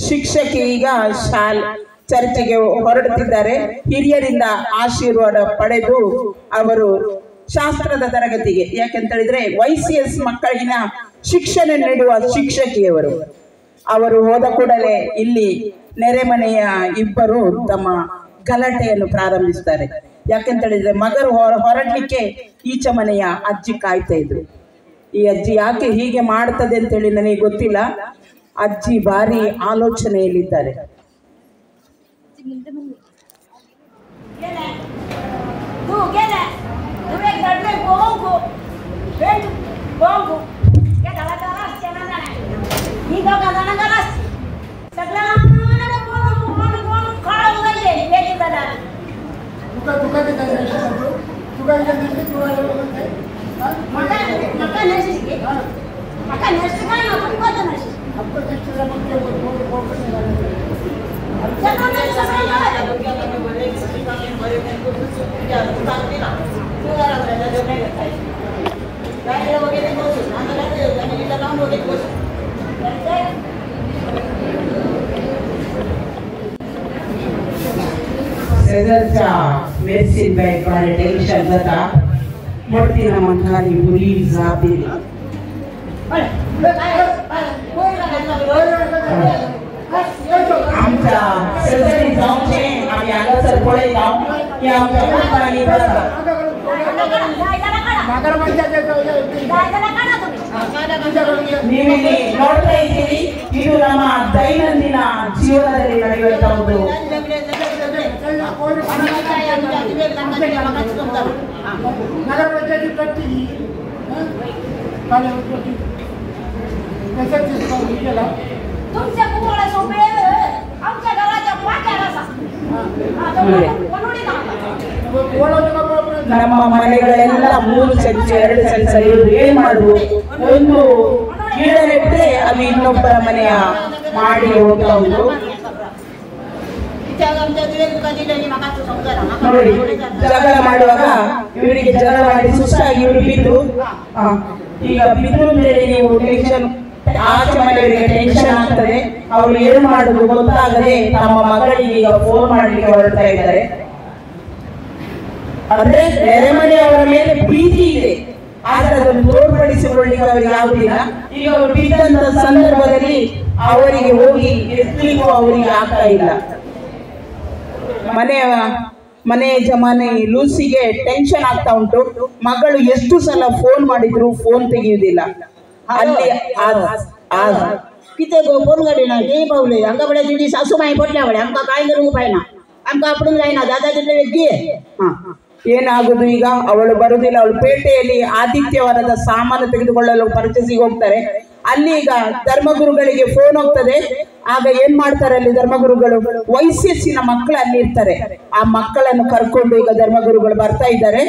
ಶಿಕ್ಷಕಿ ಈಗ ಚರ್ಚೆಗೆ ಹೊರಡುತ್ತಿದ್ದಾರೆ. ಹಿರಿಯರಿಂದ ಆಶೀರ್ವಾದ ಪಡೆದು ಅವರು ಶಾಸ್ತ್ರದ ತರಗತಿಗೆ, ಯಾಕೆಂತ ಹೇಳಿದ್ರೆ YCS ಮಕ್ಕಳಿಗಿನ ಶಿಕ್ಷಣ ನೀಡುವ ಶಿಕ್ಷಕಿಯವರು. ಅವರು ಹೋದ ಕೂಡಲೇ ಇಲ್ಲಿ ನೆರೆಮನೆಯ ಇಬ್ಬರು ತಮ್ಮ ಗಲಾಟೆಯನ್ನು ಪ್ರಾರಂಭಿಸ್ತಾರೆ. ಯಾಕೆಂತ ಹೇಳಿದ್ರೆ ಮಗರು ಹೊರಡ್ಲಿಕ್ಕೆ ಈಚೆ ಮನೆಯ ಅಜ್ಜಿ ಕಾಯ್ತಾ ಇದ್ರು. ಈ ಅಜ್ಜಿ ಯಾಕೆ ಹೀಗೆ ಮಾಡ್ತದೆ ಅಂತೇಳಿ ನನಗೆ ಗೊತ್ತಿಲ್ಲ. ಅಜ್ಜಿ ಭಾರಿ ಆಲೋಚನೆಯಲ್ಲಿದ್ದಾರೆ. शेजारच्या मेडिसिन बॅग वाले टेन्शन जाता मोठी ना मंथाली मुली जाबेली आमच्या शेजारी जाऊचे आम्ही आगासर पळे जाऊ की आमच्या कंपनी बरं ನೀವು ನೋಡ್ತಾ ಇದ್ದೀರಿ, ಇದು ನಮ್ಮ ದೈನಂದಿನ ಜೀವನದಲ್ಲಿ ನಡೆಯುವಂತ ಒಂದು नगर पंचायती कट्टी तुमच्या कुवाला सोबे आमच्या घराच्या पाट्याला ನಮ್ಮ ಮನೆಗಳೆಲ್ಲ 3 ಸೆಂಚ್ 2 ಸೆಂಚ್ ಇರೋದು ಏನ್ ಮಾಡುದು? ಒಂದು ಗಿಡ ನೆಟ್ಟರೆ ಅದು ಇನ್ನೊಬ್ಬರ ಮನೆಯ ಮಾಡಿ ಹೋಗ್ತಾ ಉಂಟು. ನೋಡಿ, ಜಗಳ ಮಾಡುವಾಗ ಇವರಿಗೆ ಜಗಳ ಮಾಡಿ ಸುಸ್ತಾಗಿ ಇವರು ಬಿದ್ದು ಈಗ ಬಿದ್ದು ಅಂತೇಳಿ ನೀವು ಟೆನ್ಷನ್, ಆಚೆ ಮನೆಯವರಿಗೆ ಟೆನ್ಷನ್ ಆಗ್ತದೆ. ಅವರು ಏನು ಮಾಡುದು ಗೊತ್ತಾಗದೆ ತಮ್ಮ ಮಗಳಿಗೆ ಈಗ ಫೋನ್ ಮಾಡ್ಲಿಕ್ಕೆ ಹೊರಡ್ತಾ ಇದ್ದಾರೆ. ಅಂದ್ರೆ ನೆರೆಮನೆಯವರ ಮೇಲೆ ಪ್ರೀತಿ ಇದೆ, ಆದ್ರೆ ಅದನ್ನು ತೋರ್ಪಡಿಸಿಕೊಳ್ಳಿಕ್ಕೆ ಅವರಿಗೆ ಆಗುದಿಲ್ಲ. ಈಗ ಅವರು ಬಿದ್ದಂತ ಸಂದರ್ಭದಲ್ಲಿ ಅವರಿಗೆ ಹೋಗಿ ಎತ್ತಲಿಕ್ಕೂ ಅವರಿಗೆ ಆಗ್ತಾ ಇಲ್ಲ. ಮನೆ ಜಮಾನೆ ಲೂಸಿಗೆ ಟೆನ್ಷನ್ ಆಗ್ತಾ ಉಂಟು. ಮಗಳು ಎಷ್ಟು ಸಲ ಫೋನ್ ಮಾಡಿದ್ರು ಫೋನ್ ತೆಗೆಯುವುದಿಲ್ಲ. ಅಲ್ಲಿ किती फोन गाडी ना ते पावले आमका बडे दिदी सासू माई पटल्या बडे आमका काय करू उपाय ना आमका आपण जाईना दादा तिथे व्यक्ती ಏನಾಗುದು ಈಗ? ಅವಳು ಬರುದಿಲ್ಲ. ಅವಳು ಪೇಟೆಯಲ್ಲಿ ಆದಿತ್ಯವಾರದ ಸಾಮಾನು ತೆಗೆದುಕೊಳ್ಳಲು ಪರ್ಚೇಸಿಗೆ ಹೋಗ್ತಾರೆ. ಅಲ್ಲಿ ಈಗ ಧರ್ಮಗುರುಗಳಿಗೆ ಫೋನ್ ಹೋಗ್ತದೆ. ಆಗ ಏನ್ ಮಾಡ್ತಾರೆ ಅಲ್ಲಿ ಧರ್ಮಗುರುಗಳು? YCS ಮಕ್ಕಳು ಅಲ್ಲಿ ಇರ್ತಾರೆ. ಆ ಮಕ್ಕಳನ್ನು ಕರ್ಕೊಂಡು ಈಗ ಧರ್ಮಗುರುಗಳು ಬರ್ತಾ ಇದ್ದಾರೆ.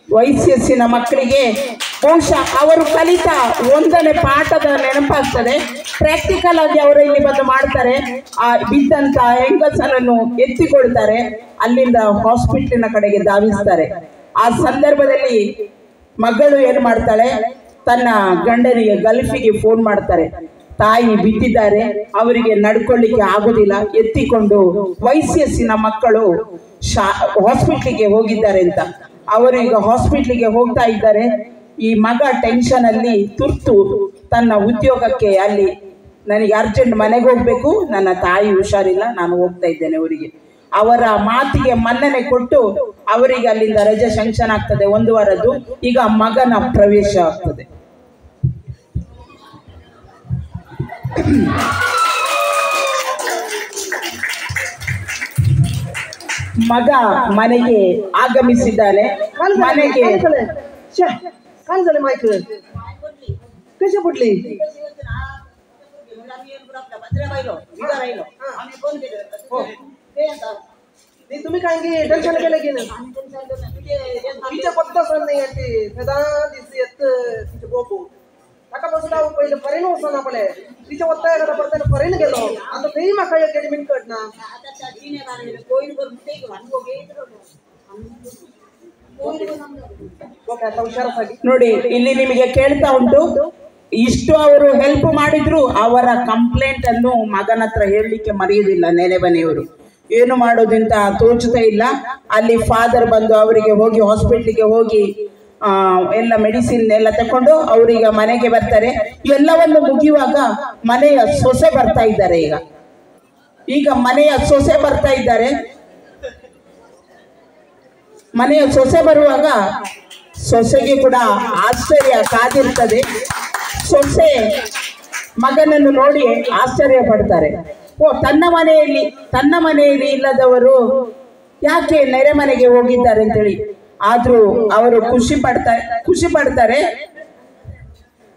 YCS ಮಕ್ಕಳಿಗೆ ಬಹುಶಃ ಅವರು ಕಲಿತ 1ನೇ ಪಾಠದ ನೆನಪಾಗ್ತದೆ. ಪ್ರಾಕ್ಟಿಕಲ್ ಆಗಿ ಅವರು ಇಲ್ಲಿ ಬಂದು ಮಾಡ್ತಾರೆ. ಆ ಬಿದ್ದಂತ ಹೆಂಗಸರನ್ನು ಎತ್ತಿಕೊಳ್ತಾರೆ, ಅಲ್ಲಿಂದ ಹಾಸ್ಪಿಟಲಿನ ಕಡೆಗೆ ಧಾವಿಸ್ತಾರೆ. ಆ ಸಂದರ್ಭದಲ್ಲಿ ಮಗಳು ಏನು ಮಾಡ್ತಾಳೆ, ತನ್ನ ಗಂಡನಿಗೆ ಗಲ್ಫಿಗೆ ಫೋನ್ ಮಾಡ್ತಾರೆ. ತಾಯಿ ಬಿದ್ದಿದ್ದಾರೆ, ಅವರಿಗೆ ನಡ್ಕೊಳ್ಳಿಕ್ಕೆ ಆಗುದಿಲ್ಲ, ಎತ್ತಿಕೊಂಡು YCS ಮಕ್ಕಳು ಹಾಸ್ಪಿಟ್ಲಿಗೆ ಹೋಗಿದ್ದಾರೆ ಅಂತ. ಅವರು ಈಗ ಹಾಸ್ಪಿಟ್ಲಿಗೆ ಹೋಗ್ತಾ ಇದ್ದಾರೆ. ಈ ಮಗ ಟೆನ್ಷನ್ ಅಲ್ಲಿ ತುರ್ತು ತನ್ನ ಉದ್ಯೋಗಕ್ಕೆ ಅಲ್ಲಿ ನನಗೆ ಅರ್ಜೆಂಟ್ ಮನೆಗೆ ಹೋಗ್ಬೇಕು, ನನ್ನ ತಾಯಿ ಹುಷಾರಿಲ್ಲ, ನಾನು ಹೋಗ್ತಾ ಇದ್ದೇನೆ ಊರಿಗೆ. ಅವರ ಮಾತಿಗೆ ಮನ್ನಣೆ ಕೊಟ್ಟು ಅವರಿಗೆ ಅಲ್ಲಿಂದ ರಜೆ ಶಾಂಕ್ಷನ್ ಆಗ್ತದೆ 1 ವಾರದ್ದು. ಈಗ ಮಗನ ಪ್ರವೇಶ ಆಗ್ತದೆ. ಮಗ ಮನೆಗೆ ಆಗಮಿಸಿದ್ದಾನೆ. ಮನೆಗೆ कशा फुटली तुम्ही काय की टेन्शन केलं की तिच्या पत्ताच नाही ते सदा दिस येत तिचे गोपू आतापासून पहिले फरेन होतो ना आपले तिच्या पत्ता एखादा परत फरेन गेलो आता तेही माका अकॅडमीन कडना ನೋಡಿ ಇಲ್ಲಿ ನಿಮಗೆ ಕೇಳ್ತಾ ಉಂಟು. ಇಷ್ಟು ಅವರು ಹೆಲ್ಪ್ ಮಾಡಿದ್ರು ಅವರ ಕಂಪ್ಲೇಂಟ್ ಅನ್ನು ಮಗನ ಹತ್ರ ಹೇಳಲಿಕ್ಕೆ ಮರೆಯುವುದಿಲ್ಲ. ನೆನೆ ಮನೆಯವರು ಏನು ಮಾಡೋದಂತ ತೋಚುತ್ತಾ ಇಲ್ಲ. ಅಲ್ಲಿ ಫಾದರ್ ಬಂದು ಅವರಿಗೆ ಹೋಗಿ ಹಾಸ್ಪಿಟ್ಲಿಗೆ ಹೋಗಿ ಎಲ್ಲ ಮೆಡಿಸಿನ್ ಎಲ್ಲ ತಕೊಂಡು ಅವರೀಗ ಮನೆಗೆ ಬರ್ತಾರೆ. ಎಲ್ಲವನ್ನು ಮುಗಿಯುವಾಗ ಮನೆಯ ಸೊಸೆ ಬರ್ತಾ ಇದ್ದಾರೆ. ಈಗ ಮನೆಯ ಸೊಸೆ ಬರ್ತಾ ಇದ್ದಾರೆ. ಮನೆಯ ಸೊಸೆ ಬರುವಾಗ ಸೊಸೆಗೆ ಕೂಡ ಆಶ್ಚರ್ಯ ಕಾದಿರ್ತದೆ. ಸೊಸೆ ಮಗನನ್ನು ನೋಡಿ ಆಶ್ಚರ್ಯ ಪಡ್ತಾರೆ. ತನ್ನ ಮನೆಯಲ್ಲಿ ಇಲ್ಲದವರು ಯಾಕೆ ನೆರೆ ಮನೆಗೆ ಹೋಗಿದ್ದಾರೆ ಅಂತೇಳಿ. ಆದ್ರೂ ಅವರು ಖುಷಿ ಪಡ್ತಾರೆ.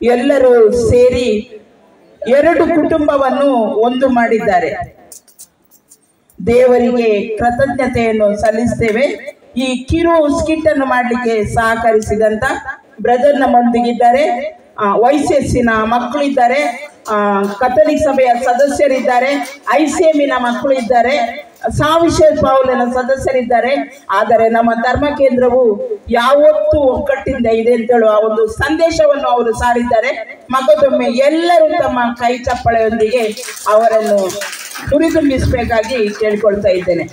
ಎಲ್ಲರೂ ಸೇರಿ 2 ಕುಟುಂಬವನ್ನು ಒಂದು ಮಾಡಿದ್ದಾರೆ. ದೇವರಿಗೆ ಕೃತಜ್ಞತೆಯನ್ನು ಸಲ್ಲಿಸ್ತೇವೆ. ಈ ಕಿರು ಸ್ಕಿಟ್ ಅನ್ನು ಮಾಡಲಿಕ್ಕೆ ಸಹಕರಿಸಿದಂತ ಬ್ರದರ್ ನಮ್ಮೊಂದಿಗಿದ್ದಾರೆ. YCSನ ಮಕ್ಕಳಿದ್ದಾರೆ, ಕಥೋಲಿಕ್ ಸಭೆಯ ಸದಸ್ಯರಿದ್ದಾರೆ, ICMನ ಮಕ್ಕಳು ಇದ್ದಾರೆ, ಸಾವಿಶೇಷ ಪೌಲನ ಸದಸ್ಯರಿದ್ದಾರೆ. ಆದರೆ ನಮ್ಮ ಧರ್ಮ ಕೇಂದ್ರವು ಯಾವತ್ತೂ ಒಗ್ಗಟ್ಟಿಂದ ಇದೆ ಅಂತ ಹೇಳುವ ಒಂದು ಸಂದೇಶವನ್ನು ಅವರು ಸಾರಿದ್ದಾರೆ. ಮಗದೊಮ್ಮೆ ಎಲ್ಲರೂ ತಮ್ಮ ಕೈ ಚಪ್ಪಳೆಯೊಂದಿಗೆ ಅವರನ್ನು ಹುರಿದುಂಬಿಸಬೇಕಾಗಿ ಕೇಳಿಕೊಳ್ತಾ ಇದ್ದೇನೆ.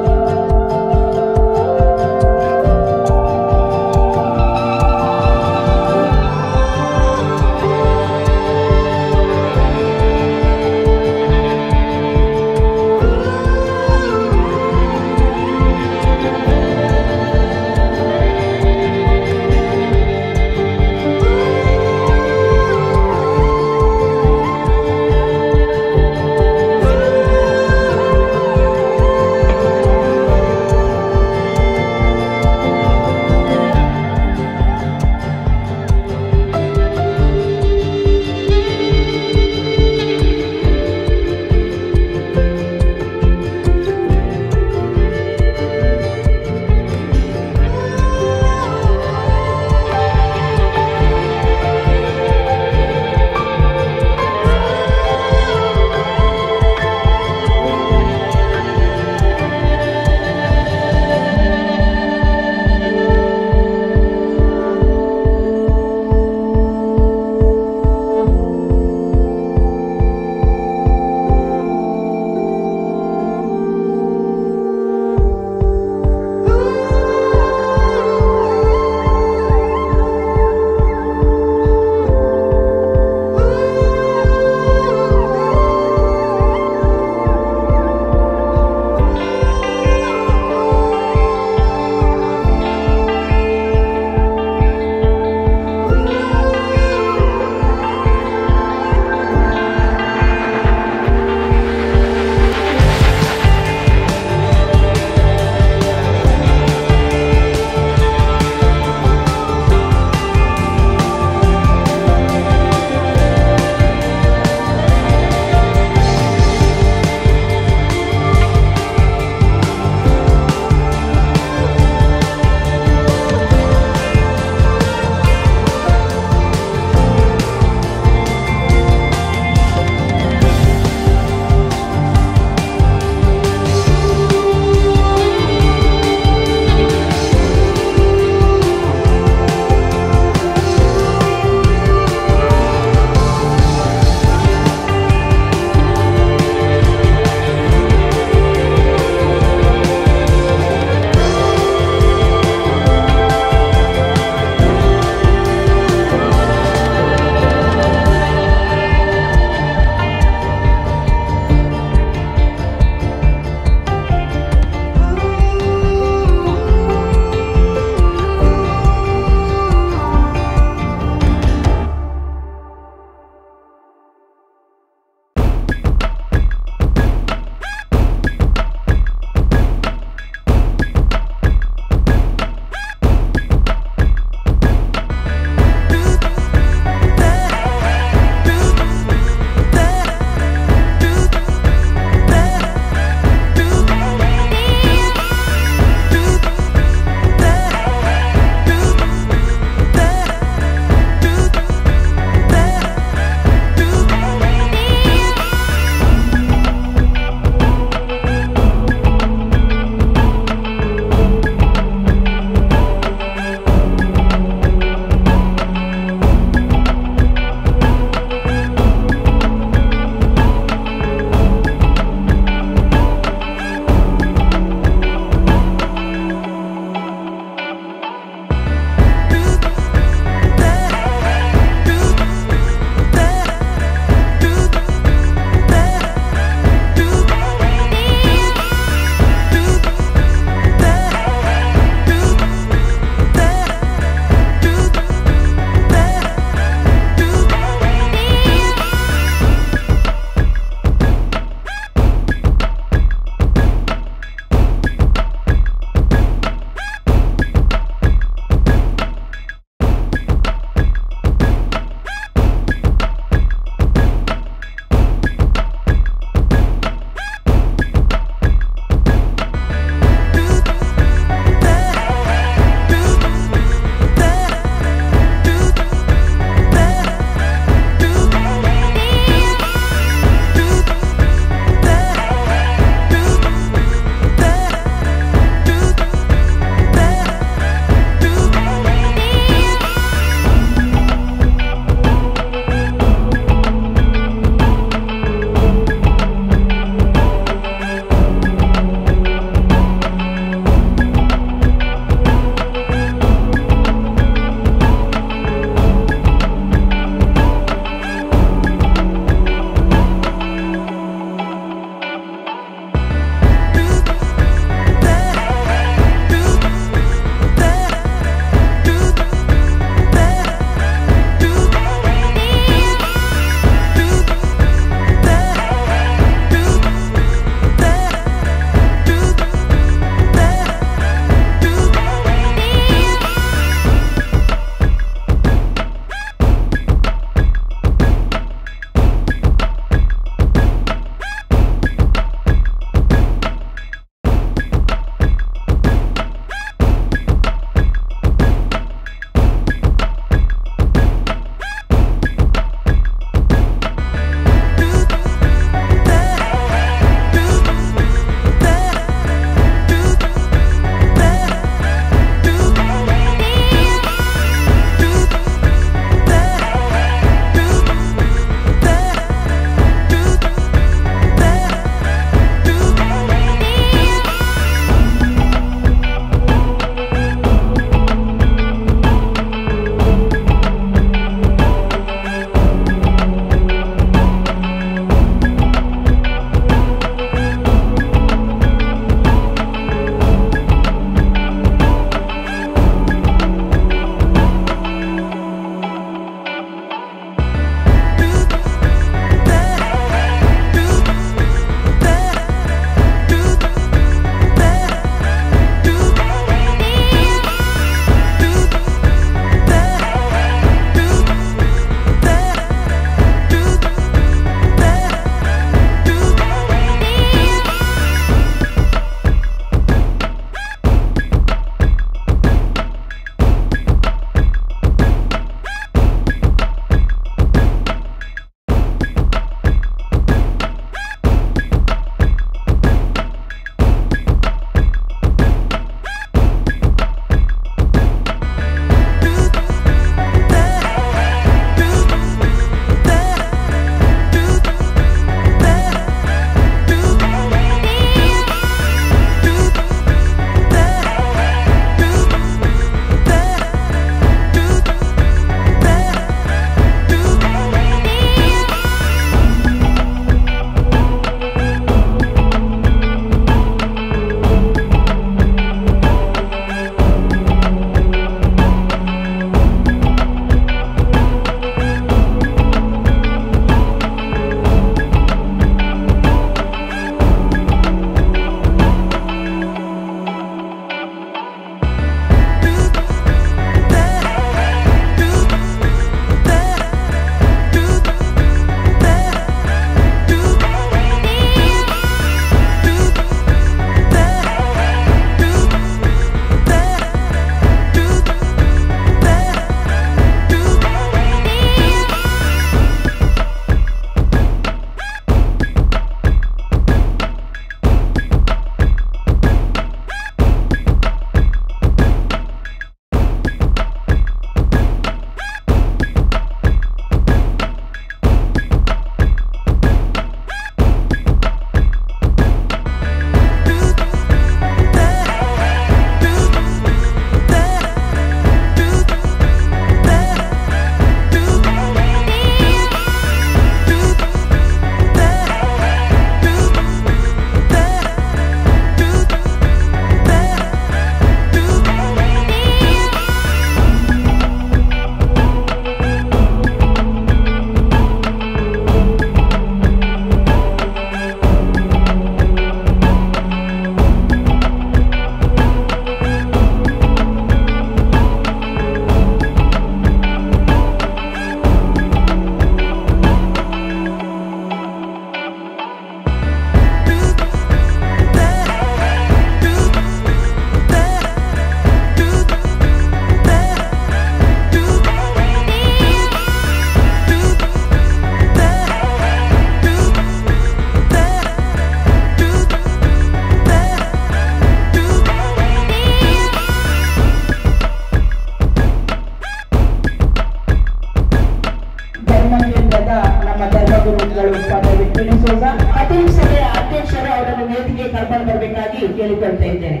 ಅತುಲ್ ಸಭೆಯ ಅಧ್ಯಕ್ಷರು ಅವರನ್ನು ವೇದಿಕೆ ಕರ್ಕೊಂಡು ಬರಬೇಕಾಗಿ ಕೇಳಿಕೊಳ್ತಾ ಇದ್ದೇನೆ.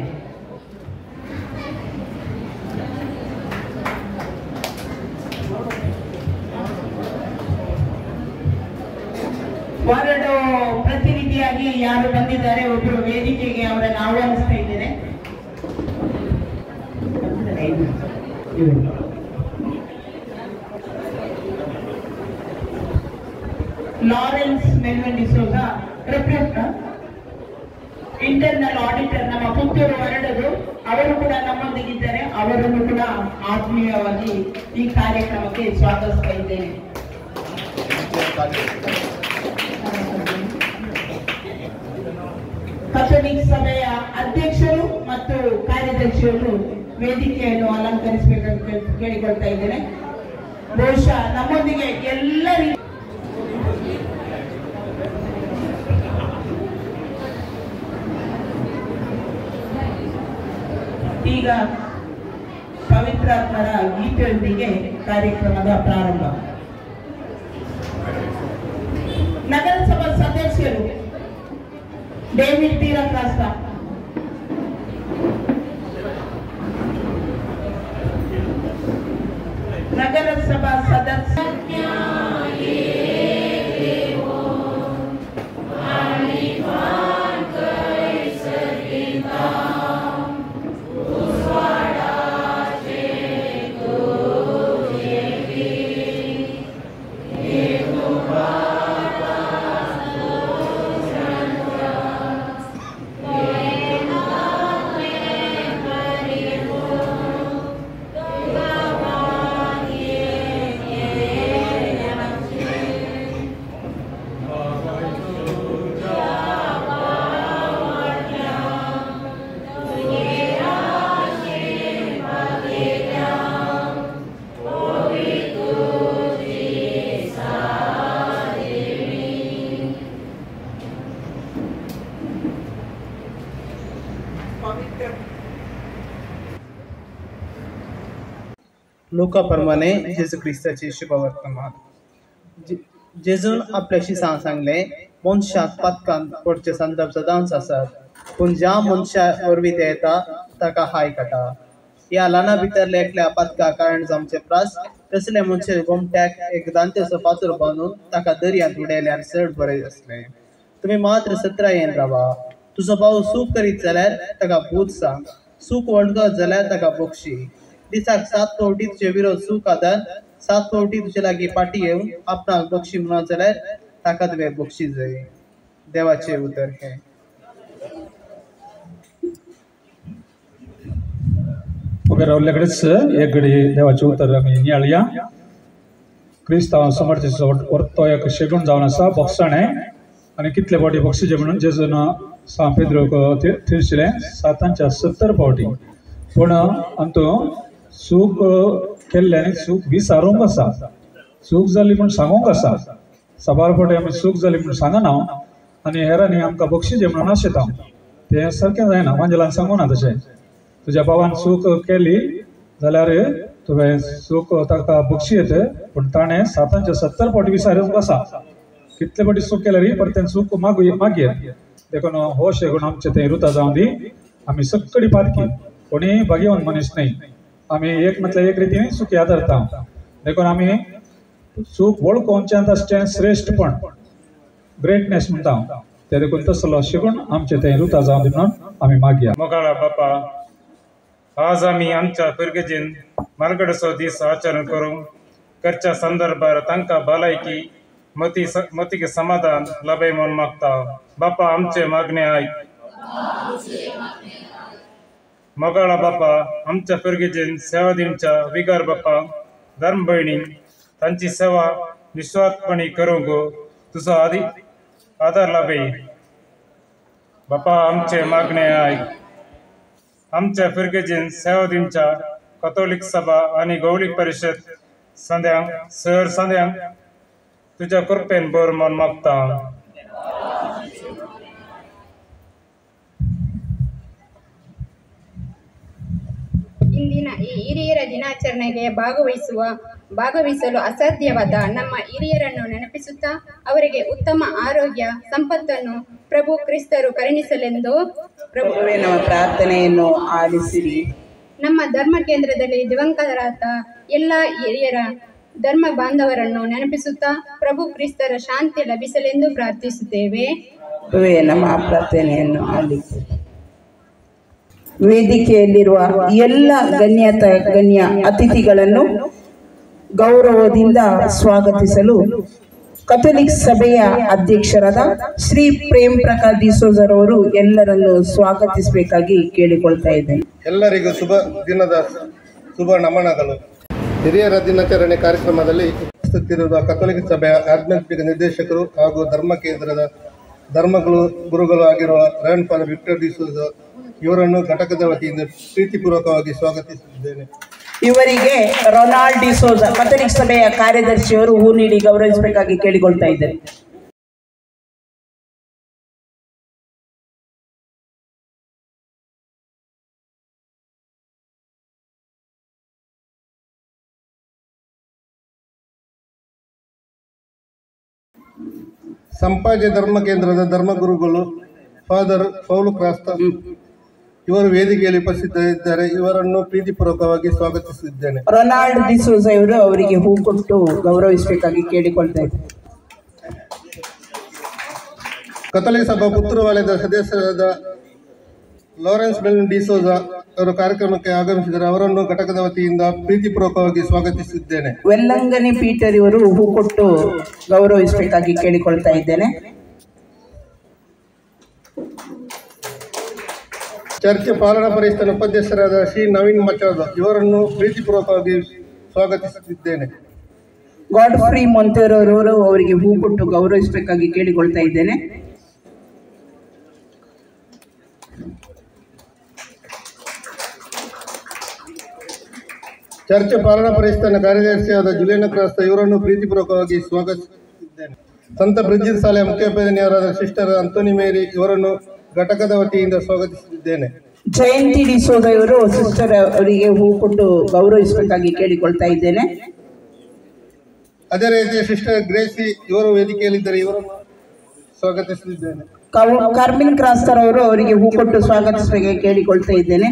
ವಾರ್ಡ್ ಪ್ರತಿನಿಧಿಯಾಗಿ ಯಾರು ಬಂದಿದ್ದಾರೆ ಒಬ್ಬರು ವೇದಿಕೆಗೆ ಅವರನ್ನು ಆಹ್ವಾನಿಸ್ತಾ ಇದ್ದೇನೆ. ಲಾರೆನ್ಸ್ ಮೆಲ್ವನ್ ಡಿಸೋಜ ಇಂಟರ್ನಲ್ ಆಡಿಟರ್ ನಮ್ಮ ಪುತ್ತೂರು ವಾರ್ಡರು ಅವರು ಕೂಡ ನಮ್ಮೊಂದಿಗಿದ್ದಾರೆ. ಅವರನ್ನು ಕೂಡ ಆತ್ಮೀಯವಾಗಿ ಈ ಕಾರ್ಯಕ್ರಮಕ್ಕೆ ಸ್ವಾಗತಿಸ್ತಾ ಇದ್ದೇನೆ. ಕಥೋಲಿಕ್ ಸಭೆಯ ಅಧ್ಯಕ್ಷರು ಮತ್ತು ಕಾರ್ಯದರ್ಶಿಯನ್ನು ವೇದಿಕೆಯನ್ನು ಅಲಂಕರಿಸಬೇಕಂತ ಕೇಳಿಕೊಳ್ತಾ ಇದ್ದೇನೆ. ಬಹುಶಃ ನಮ್ಮೊಂದಿಗೆ ಎಲ್ಲ ಈಗ ಪವಿತ್ರಾತ್ಮರ ಗೀತೆಯೊಂದಿಗೆ ಕಾರ್ಯಕ್ರಮದ ಪ್ರಾರಂಭ. ನಗರಸಭಾ ಸದಸ್ಯರು ಡೇವಿಡ್ ತೀರಕ್ರಾಸ್ತ, ನಗರಸಭಾ ಸದಸ್ಯ लोकाप्रमाणे जेजू ख्रिस्ताचे शुभवर्तमान. जेजून आपल्याशी सांगले मनशाक पातकान पडचे संदर्भ सदांच आसात, पूण ज्या मनशा वरवीं ते येता ताका हाय काटा. ह्या ल्हाना भितरल्या एकल्या पातका कारण जमचे प्रास तसले मनशे गोमट्याक एक दांतेचो फातर बांदून ताका दर्यांत उडयल्यार चड बरें असलें. तुमी मात्र सत्रायेन रावा. तुजो भाव सूख करीत जाल्यार ताका भूत सांग, सूख वळखत जाल्यार ताका बक्षी. दिसाक 7 फावटी तुजे विरोध सूख आदार, 7 फावटी तुजे लागीं पाटी येवन आपणाक बक्षी म्हणत जाल्यार ताका तुवें बक्षी जाय. देवाचें उतर हें. वगैरे रावल्याकडेच एक घडी देवाचें उतर आमी नियाळया. क्रिस्तांव समर्थीचो वर्तो एक शेगूण जावन आसा बक्षाणें आनी कितले फावटी बक्षीचे म्हणून जेजून सा पेद्रोक थिरशिलें 770 फावटी. पूण अंतू सूख केल्ले आनी सूख विसारूंक आसा. सूख जाली म्हूण सांगूंक आसा. साबार फावटी आमी सूख जाली म्हूण सांगना आनी हेरांनी आमकां बक्षीचे म्हणून आशेता. तें सारकें जायना. मांजलान सांगूना तशें. तुज्या भावान सूख केली जाल्यार तुवें सूख ताका बक्षी येता, पूण ताणें 770 फावटी विसारूंक आसा. कितले फावटी सूख केल्यार परतें सूख मागीर. देखून हो शेगूण आमचें थंय रुता जावं दी. आमी सगळी पातकी, कोणीय भाग्यवान मनीस न्हय. आमी एक म्हटल्यार एक रितीन सुखी आदरता. देखून आमी सूख वळखोवचें तशें श्रेश्ठपण, ग्रेटनेस म्हणटा ते देखून तसलो शेगूण आमचें थंय रुता जावं दी म्हणून आमी मागया. मोगाळा बापा, आज आमी आमच्या पिरगेजीन मालगडसो दीस आचरण करूंक करच्या संदर्भार तांकां भलायकी मतीक समाधान लाभय म्हणून मागता. बापा आमचे मागणे आयक. मोगाळा बापा, आमच्या पिरगेजीन सेवा दिवच्या विगार बापा धर्म भयणी तांची सेवा निस्वार्थपणी करूंक तुजो आदार लाभय. बापा आमचे मागणे आयक. आमच्या पिरगेजीन सेवा दिवच्या कथोलिक सभा आनी गौलीक परिशद संद्यांक सर संद्यांक तुज्या कृपेन बर म्हणून मागता. ಇಂದಿನ ಈ ಹಿರಿಯರ ದಿನಾಚರಣೆಗೆ ಭಾಗವಹಿಸುವ ಭಾಗವಹಿಸಲು ಅಸಾಧ್ಯವಾದ ನಮ್ಮ ಹಿರಿಯರನ್ನು ನೆನಪಿಸುತ್ತಾ ಅವರಿಗೆ ಉತ್ತಮ ಆರೋಗ್ಯ ಸಂಪತ್ತನ್ನು ಪ್ರಭು ಕ್ರಿಸ್ತರು ಕರುಣಿಸಲೆಂದು ಪ್ರಭುವೇ ನಮ್ಮ ಪ್ರಾರ್ಥನೆಯನ್ನು ಆಲಿಸಿರಿ. ನಮ್ಮ ಧರ್ಮ ಕೇಂದ್ರದಲ್ಲಿ ದಿವಂಗತರಾದ ಎಲ್ಲ ಹಿರಿಯರ ಧರ್ಮ ಬಾಂಧವರನ್ನು ನೆನಪಿಸುತ್ತಾ ಪ್ರಭು ಕ್ರಿಸ್ತರ ಶಾಂತಿ ಲಭಿಸಲೆಂದು ಪ್ರಾರ್ಥಿಸುತ್ತೇವೆ. ಪ್ರಭುವೇ ನಮ್ಮ ಪ್ರಾರ್ಥನೆಯನ್ನು ಆಲಿಸಿರಿ. ವೇದಿಕೆಯಲ್ಲಿರುವ ಎಲ್ಲ ಗಣ್ಯ ಅತಿಥಿಗಳನ್ನು ಗೌರವದಿಂದ ಸ್ವಾಗತಿಸಲು ಕಥೋಲಿಕ್ ಸಭೆಯ ಅಧ್ಯಕ್ಷರಾದ ಶ್ರೀ ಪ್ರೇಮ್ ಪ್ರಕಾಶ್ ಡಿಸೋಜರ್ ಅವರು ಎಲ್ಲರನ್ನು ಸ್ವಾಗತಿಸಬೇಕಾಗಿ ಕೇಳಿಕೊಳ್ತಾ ಇದ್ದೇನೆ. ಎಲ್ಲರಿಗೂ ಶುಭ ದಿನದ ಶುಭ ನಮನಗಳು. ಹಿರಿಯರ ದಿನಾಚರಣೆ ಕಾರ್ಯಕ್ರಮದಲ್ಲಿ ಉಪಸ್ಥಿತರಿರುವ ಕಥೋಲಿಕ್ ಸಭೆಯ ಆಧ್ಯಾತ್ಮಿಕ ನಿರ್ದೇಶಕರು ಹಾಗೂ ಧರ್ಮ ಕೇಂದ್ರದ ಗುರುಗಳು ಆಗಿರುವ ರೆವರೆಂಡ್ ಫಾದರ್ ವಿಕ್ಟರ್ ಡಿಸೋಜರ್ ಇವರನ್ನು ಘಟಕದ ವತಿಯಿಂದ ಪ್ರೀತಿಪೂರ್ವಕವಾಗಿ ಸ್ವಾಗತಿಸುತ್ತಿದ್ದೇನೆ. ಇವರಿಗೆ ರೊನಾಲ್ಡ್ ಡಿಸೋಜ ಕಥೋಲಿಕ್ ಸಭೆಯ ಕಾರ್ಯದರ್ಶಿಯವರು ಹೂ ನೀಡಿ ಗೌರವಿಸಬೇಕಾಗಿ ಕೇಳಿಕೊಳ್ತಾ ಇದ್ದಾರೆ. ಸಂಪಾಜೆ ಧರ್ಮ ಕೇಂದ್ರದ ಧರ್ಮಗುರುಗಳು ಫಾದರ್ ಪೌಲು ಕ್ರಾಸ್ತ ಇವರು ವೇದಿಕೆಯಲ್ಲಿ ಉಪಸ್ಥಿತರಿದ್ದಾರೆ. ಇವರನ್ನು ಪ್ರೀತಿಪೂರ್ವಕವಾಗಿ ಸ್ವಾಗತಿಸಿದ್ದೇನೆ. ರೊನಾಲ್ಡ್ ಡಿಸೋಜ ಇವರು ಅವರಿಗೆ ಹೂ ಕೊಟ್ಟು ಗೌರವಿಸಬೇಕಾಗಿ ಕೇಳಿಕೊಳ್ತಾ ಇದ್ದಾರೆ. ಕಥೋಲಿಕ್ ಸಭಾ ಪುತ್ತೂರು ವಲಯದ ಸದಸ್ಯರಾದ ಲಾರೆನ್ಸ್ ಬೆಲ್ ಡಿಸೋಜ ಅವರು ಕಾರ್ಯಕ್ರಮಕ್ಕೆ ಆಗಮಿಸಿದರೆ ಅವರನ್ನು ಘಟಕದ ವತಿಯಿಂದ ಪ್ರೀತಿಪೂರ್ವಕವಾಗಿ ಸ್ವಾಗತಿಸಿದ್ದೇನೆ. ವೆಲ್ಲಂಗನಿ ಪೀಟರ್ ಇವರು ಹೂ ಕೊಟ್ಟು ಗೌರವಿಸಬೇಕಾಗಿ ಕೇಳಿಕೊಳ್ತಾ ಇದ್ದೇನೆ. ಚರ್ಚ್ ಪಾಲನಾ ಪರಿಷತ್ತಿನ ಉಪಾಧ್ಯಕ್ಷರಾದ ಶ್ರೀ ನವೀನ್ ಮಚಾದ ಇವರನ್ನು ಪ್ರೀತಿಪೂರ್ವಕವಾಗಿ ಸ್ವಾಗತಿಸುತ್ತಿದ್ದೇನೆ. ಗಾಡ್ಫ್ರಿ ಮೊಂತೆರವರು ಅವರಿಗೆ ಹೂ ಕೊಟ್ಟು ಗೌರವಿಸಬೇಕಾಗಿ ಕೇಳಿಕೊಳ್ತಾ ಇದ್ದೇನೆ. ಚರ್ಚ್ ಪಾಲನಾ ಪರಿಷತ್ತಿನ ಕಾರ್ಯದರ್ಶಿಯಾದ ಜುಲಿಯನ್ ಕ್ರಾಸ್ತ ಇವರನ್ನು ಪ್ರೀತಿಪೂರ್ವಕವಾಗಿ ಸ್ವಾಗತಿಸುತ್ತಿದ್ದೇನೆ. ಸಂತ ಬ್ರಿಜಿತ್ ಶಾಲೆಯ ಮುಖ್ಯೋಪಾಧ್ಯಾಯರಾದ ಸಿಸ್ಟರ್ ಅಂತೋನಿ ಮೇರಿ ಇವರನ್ನು ಘಟಕದ ವತಿಯಿಂದ ಸ್ವಾಗತಿಸುತ್ತಿದ್ದೇನೆ. ಜಯಂತಿ ಡಿಸೋಜ ಇವರು ಸಿಸ್ಟರ್ ಅವರಿಗೆ ಹೂ ಕೊಟ್ಟು ಗೌರವಿಸಬೇಕಾಗಿ ಕೇಳಿಕೊಳ್ತಾ ಇದ್ದೇನೆ. ಅದೇ ರೀತಿ ಸಿಸ್ಟರ್ ಗ್ರೇಸಿ ಇವರು ವೇದಿಕೆಯಲ್ಲಿದ್ದರೆ ಇವರನ್ನು ಸ್ವಾಗತಿಸುತ್ತಿದ್ದೇನೆ. ಕಾರ್ಮಿನ್ ಕ್ರಾಸ್ತರ್ ಅವರು ಅವರಿಗೆ ಹೂ ಕೊಟ್ಟು ಸ್ವಾಗತಿಸಬೇಕಾಗಿ ಕೇಳಿಕೊಳ್ತಾ ಇದ್ದೇನೆ.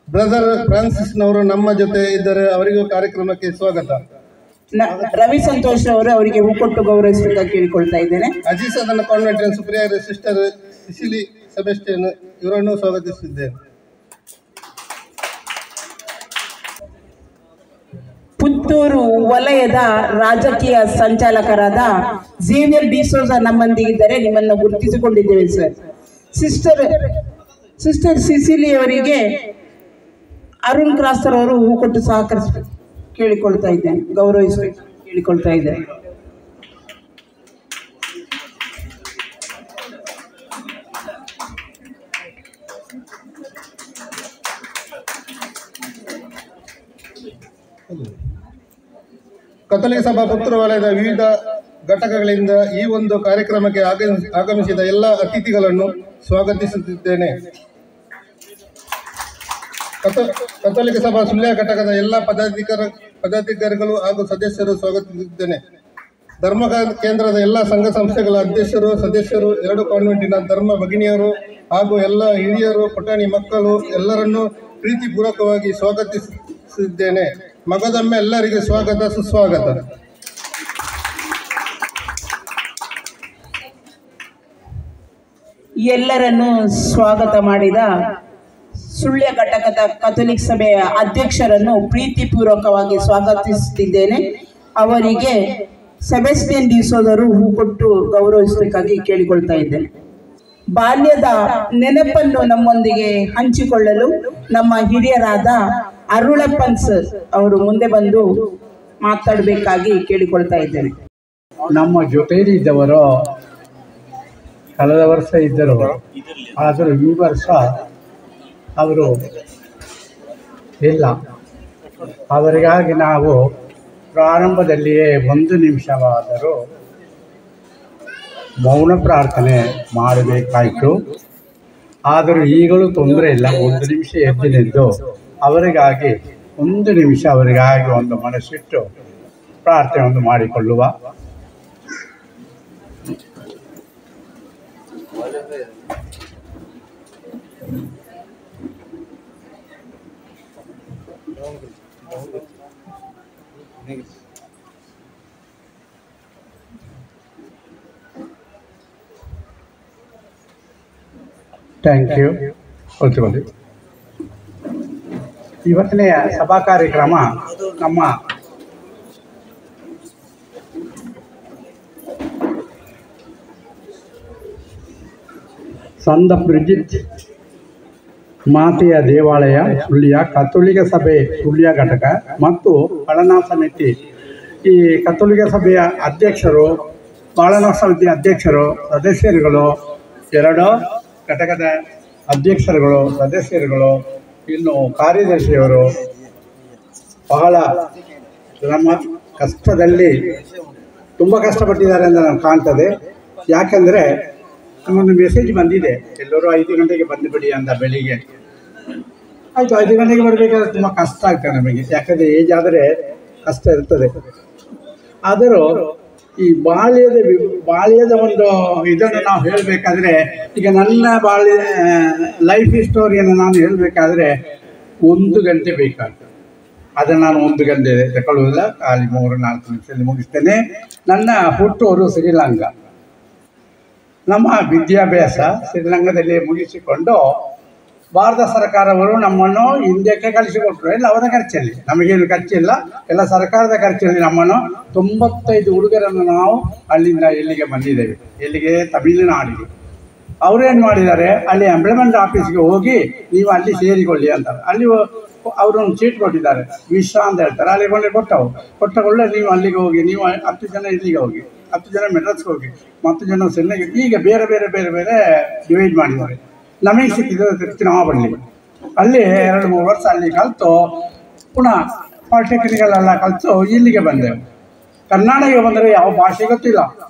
ಬ್ರದರ್ ಫ್ರಾನ್ಸಿಸ್ನವರು ನಮ್ಮ ಜೊತೆ ಇದ್ದರೆ ಅವರಿಗೂ ಕಾರ್ಯಕ್ರಮಕ್ಕೆ ಸ್ವಾಗತ. ರವಿ ಸಂತೋಷ್ ಅವರು ಅವರಿಗೆ ಹೂ ಕೊಟ್ಟು ಗೌರವಿಸಬೇಕಾಗಿ ಕೇಳಿಕೊಳ್ತಾ ಇದ್ದೇನೆ. ಅಜಿಸದನ ಕಾನ್ವೆಂಟ್ ಸುಪ್ರಿಯರ್ ಸಿಸ್ಟರ್ ಸಿಸಿಲಿ ಸೆಬೆಸ್ಟಿಯನ್ ಇವರನ್ನು ಸ್ವಾಗತಿಸಿದ್ದೇನೆ. ಪುತ್ತೂರು ವಲಯದ ರಾಜಕೀಯ ಸಂಚಾಲಕರಾದ ಝೇವಿಯರ್ ಡಿಸೋಜ ನಮ್ಮೊಂದಿಗಿದ್ದರೆ ನಿಮ್ಮನ್ನು ಗುರುತಿಸಿಕೊಂಡಿದ್ದೇವೆ ಸರ್. ಸಿಸ್ಟರ್ ಸಿಸಿಲಿ ಅವರಿಗೆ ಅರುಣ್ ಕ್ರಾಸ್ತರ್ ಅವರು ಹೂ ಕೊಟ್ಟು ಸಹಕರಿಸಬೇಕು ಕೇಳಿಕೊಳ್ತಾ ಇದ್ದೇನೆ, ಗೌರವಿಸಬೇಕು ಕೇಳಿಕೊಳ್ತಾ ಇದ್ದೇನೆ. ಕಥೋಲಿಕ ಸಭಾ ಪುತ್ತೂರು ವಲಯದ ವಿವಿಧ ಘಟಕಗಳಿಂದ ಈ ಒಂದು ಕಾರ್ಯಕ್ರಮಕ್ಕೆ ಆಗಮಿಸಿದ ಎಲ್ಲ ಅತಿಥಿಗಳನ್ನು ಸ್ವಾಗತಿಸುತ್ತಿದ್ದೇನೆ. ಕಥೋಲಿಕ ಸಭಾ ಸುಳ್ಯ ಘಟಕದ ಎಲ್ಲ ಪದಾಧಿಕಾರಿಗಳು ಹಾಗೂ ಸದಸ್ಯರು ಸ್ವಾಗತಿಸುತ್ತಿದ್ದೇನೆ. ಧರ್ಮ ಕೇಂದ್ರದ ಎಲ್ಲ ಸಂಘ ಸಂಸ್ಥೆಗಳ ಅಧ್ಯಕ್ಷರು ಸದಸ್ಯರು 2 ಕಾನ್ವೆಂಟಿನ ಧರ್ಮ ಭಗಿನಿಯರು ಹಾಗೂ ಎಲ್ಲ ಹಿರಿಯರು ಪುಟಾಣಿ ಮಕ್ಕಳು ಎಲ್ಲರನ್ನೂ ಪ್ರೀತಿಪೂರ್ವಕವಾಗಿ ಸ್ವಾಗತಿಸುತ್ತಿದ್ದೇನೆ. ಮಗದೊಮ್ಮೆ ಎಲ್ಲರಿಗೂ ಸ್ವಾಗತ ಸುಸ್ವಾಗತ. ಎಲ್ಲರನ್ನು ಸ್ವಾಗತ ಮಾಡಿದ ಸುಳ್ಯ ಘಟಕದ ಕಥೋಲಿಕ್ ಸಭೆಯ ಅಧ್ಯಕ್ಷರನ್ನು ಪ್ರೀತಿಪೂರ್ವಕವಾಗಿ ಸ್ವಾಗತಿಸುತ್ತಿದ್ದೇನೆ. ಅವರಿಗೆ ಸೆಬೆಸ್ಟಿಯನ್ ಡಿಸೋಜರು ಹೂ ಕೊಟ್ಟು ಗೌರವಿಸಬೇಕಾಗಿ ಕೇಳಿಕೊಳ್ತಾ ಇದ್ದೇನೆ. ಬಾಲ್ಯದ ನೆನಪನ್ನು ನಮ್ಮೊಂದಿಗೆ ಹಂಚಿಕೊಳ್ಳಲು ನಮ್ಮ ಹಿರಿಯರಾದ ಅರುಳಪ್ಪನ್ ಸರ್ ಅವರು ಮುಂದೆ ಬಂದು ಮಾತಾಡಬೇಕಾಗಿ ಕೇಳಿಕೊಳ್ತಾ ಇದ್ದೇನೆ. ನಮ್ಮ ಜೊತೆಯಲ್ಲಿದ್ದವರು ಕಳೆದ ವರ್ಷ ಇದ್ದರು, ಆದರೂ ಈ ವರ್ಷ ಅವರು ಇಲ್ಲ. ಅವರಿಗಾಗಿ ನಾವು ಪ್ರಾರಂಭದಲ್ಲಿಯೇ 1 ನಿಮಿಷವಾದರೂ ಮೌನ ಪ್ರಾರ್ಥನೆ ಮಾಡಬೇಕಾಯಿತು. ಆದರೂ ಈಗಲೂ ತೊಂದರೆ ಇಲ್ಲ. ಒಂದು ನಿಮಿಷ ಎದ್ದು ನಿಂತು ಅವರಿಗಾಗಿ ಒಂದು ನಿಮಿಷ ಅವರಿಗಾಗಿ ಒಂದು ಮನಸ್ಸಿಟ್ಟು ಪ್ರಾರ್ಥನೆ ಒಂದು ಮಾಡಿಕೊಳ್ಳುವ. Thank you. ಕೂತ್ಕೊಳ್ಳಿ. ಇವತ್ತಿನ ಸಭಾ ಕಾರ್ಯಕ್ರಮ ನಮ್ಮ ಸಂತ ಬ್ರಿಜಿಟ್ ಮಾತೆಯ ದೇವಾಲಯ ಸುಳ್ಯ ಕಥೋಲಿಕ ಸಭೆ ಸುಳ್ಯ ಘಟಕ ಮತ್ತು ಪಾಲನಾ ಸಮಿತಿ, ಈ ಕಥೋಲಿಕ ಸಭೆಯ ಅಧ್ಯಕ್ಷರು, ಪಾಲನಾ ಸಮಿತಿ ಅಧ್ಯಕ್ಷರು, ಸದಸ್ಯರುಗಳು, 2 ಘಟಕದ ಅಧ್ಯಕ್ಷರುಗಳು, ಸದಸ್ಯರುಗಳು, ಇನ್ನು ಕಾರ್ಯದರ್ಶಿಯವರು ಬಹಳ ನಮ್ಮ ಕಷ್ಟದಲ್ಲಿ ತುಂಬ ಕಷ್ಟಪಟ್ಟಿದ್ದಾರೆ ಅಂತ ನನಗೆ ಕಾಣ್ತದೆ. ಯಾಕೆಂದರೆ ನಮ್ಮೊಂದು ಮೆಸೇಜ್ ಬಂದಿದೆ, ಎಲ್ಲರೂ 5 ಗಂಟೆಗೆ ಬಂದುಬಿಡಿ ಅಂತ ಬೆಳಿಗ್ಗೆ. ಆಯಿತು, 5 ಗಂಟೆಗೆ ಬರಬೇಕಾದ್ರೆ ತುಂಬ ಕಷ್ಟ ಆಗ್ತದೆ ನಮಗೆ, ಯಾಕಂದರೆ ಏಜ್ ಆದರೆ ಕಷ್ಟ ಇರ್ತದೆ. ಆದರೂ ಈ ಬಾಲ್ಯದ ಒಂದು ಇದನ್ನು ನಾವು ಹೇಳಬೇಕಾದ್ರೆ, ಈಗ ನನ್ನ ಲೈಫ್ ಸ್ಟೋರಿಯನ್ನು ನಾನು ಹೇಳಬೇಕಾದ್ರೆ 1 ಗಂಟೆ ಬೇಕಾಗ್ತದೆ. ಅದನ್ನು ನಾನು 1 ಗಂಟೆ ತಗೊಳ್ಳುವುದಿಲ್ಲ, ಖಾಲಿ 3-4 ನಿಮಿಷದಲ್ಲಿ ಮುಗಿಸ್ತೇನೆ. ನನ್ನ ಹುಟ್ಟೂರು ಶ್ರೀಲಂಕಾ. ನಮ್ಮ ವಿದ್ಯಾಭ್ಯಾಸ ಶ್ರೀಲಂಕಾದಲ್ಲಿ ಮುಗಿಸಿಕೊಂಡು ಭಾರತ ಸರ್ಕಾರವರು ನಮ್ಮನ್ನು ಇಂಡಿಯಾಕ್ಕೆ ಕಳಿಸಿಕೊಟ್ರು. ಎಲ್ಲ ಅವರ ಖರ್ಚಲ್ಲಿ, ನಮಗೇನು ಖರ್ಚಿಲ್ಲ, ಎಲ್ಲ ಸರ್ಕಾರದ ಖರ್ಚಲ್ಲಿ ನಮ್ಮನ್ನು 95 ಹುಡುಗರನ್ನು ನಾವು ಅಲ್ಲಿಂದ ಇಲ್ಲಿಗೆ ಬಂದಿದ್ದೇವೆ. ಎಲ್ಲಿಗೆ? ತಮಿಳುನಾಡಿಗೆ. ಅವರೇನು ಮಾಡಿದ್ದಾರೆ, ಅಲ್ಲಿ ಎಂಪ್ಲಾಯ್ಮೆಂಟ್ ಆಫೀಸ್ಗೆ ಹೋಗಿ ನೀವು ಅಲ್ಲಿ ಸೇರಿಕೊಳ್ಳಿ ಅಂತ ಅಲ್ಲಿ ಅವರೊಂದು ಚೀಟ್ ಕೊಟ್ಟಿದ್ದಾರೆ, ವಿಶಾ ಅಂತ ಹೇಳ್ತಾರೆ. ಅಲ್ಲಿ ಕೊಟ್ಟಕೊಳ್ಳೆ ನೀವು ಅಲ್ಲಿಗೆ ಹೋಗಿ, ನೀವು 10 ಜನ ಇಲ್ಲಿಗೆ ಹೋಗಿ, 10 ಜನ ಮೆಡ್ರಾಸ್ಗೆ ಹೋಗಿ, 10 ಜನ ಸೆಲ್ಲೆಗೆ, ಈಗ ಬೇರೆ ಡಿವೈಡ್ ಮಾಡಿದ್ದಾರೆ. ನಮಗೆ ಸಿಕ್ಕಿದ್ದು ತಿರುಚನಾಪಳ್ಳಿ. ಅಲ್ಲಿ 2-3 ವರ್ಷ ಅಲ್ಲಿ ಕಲಿತು ಪುನಃ ಪಾಲಿಟೆಕ್ನಿಕಲೆಲ್ಲ ಕಲಿತು ಇಲ್ಲಿಗೆ ಬಂದೆವು. ಕರ್ನಾಟಕ ಬಂದರೆ ಯಾವ ಭಾಷೆ ಗೊತ್ತಿಲ್ಲ.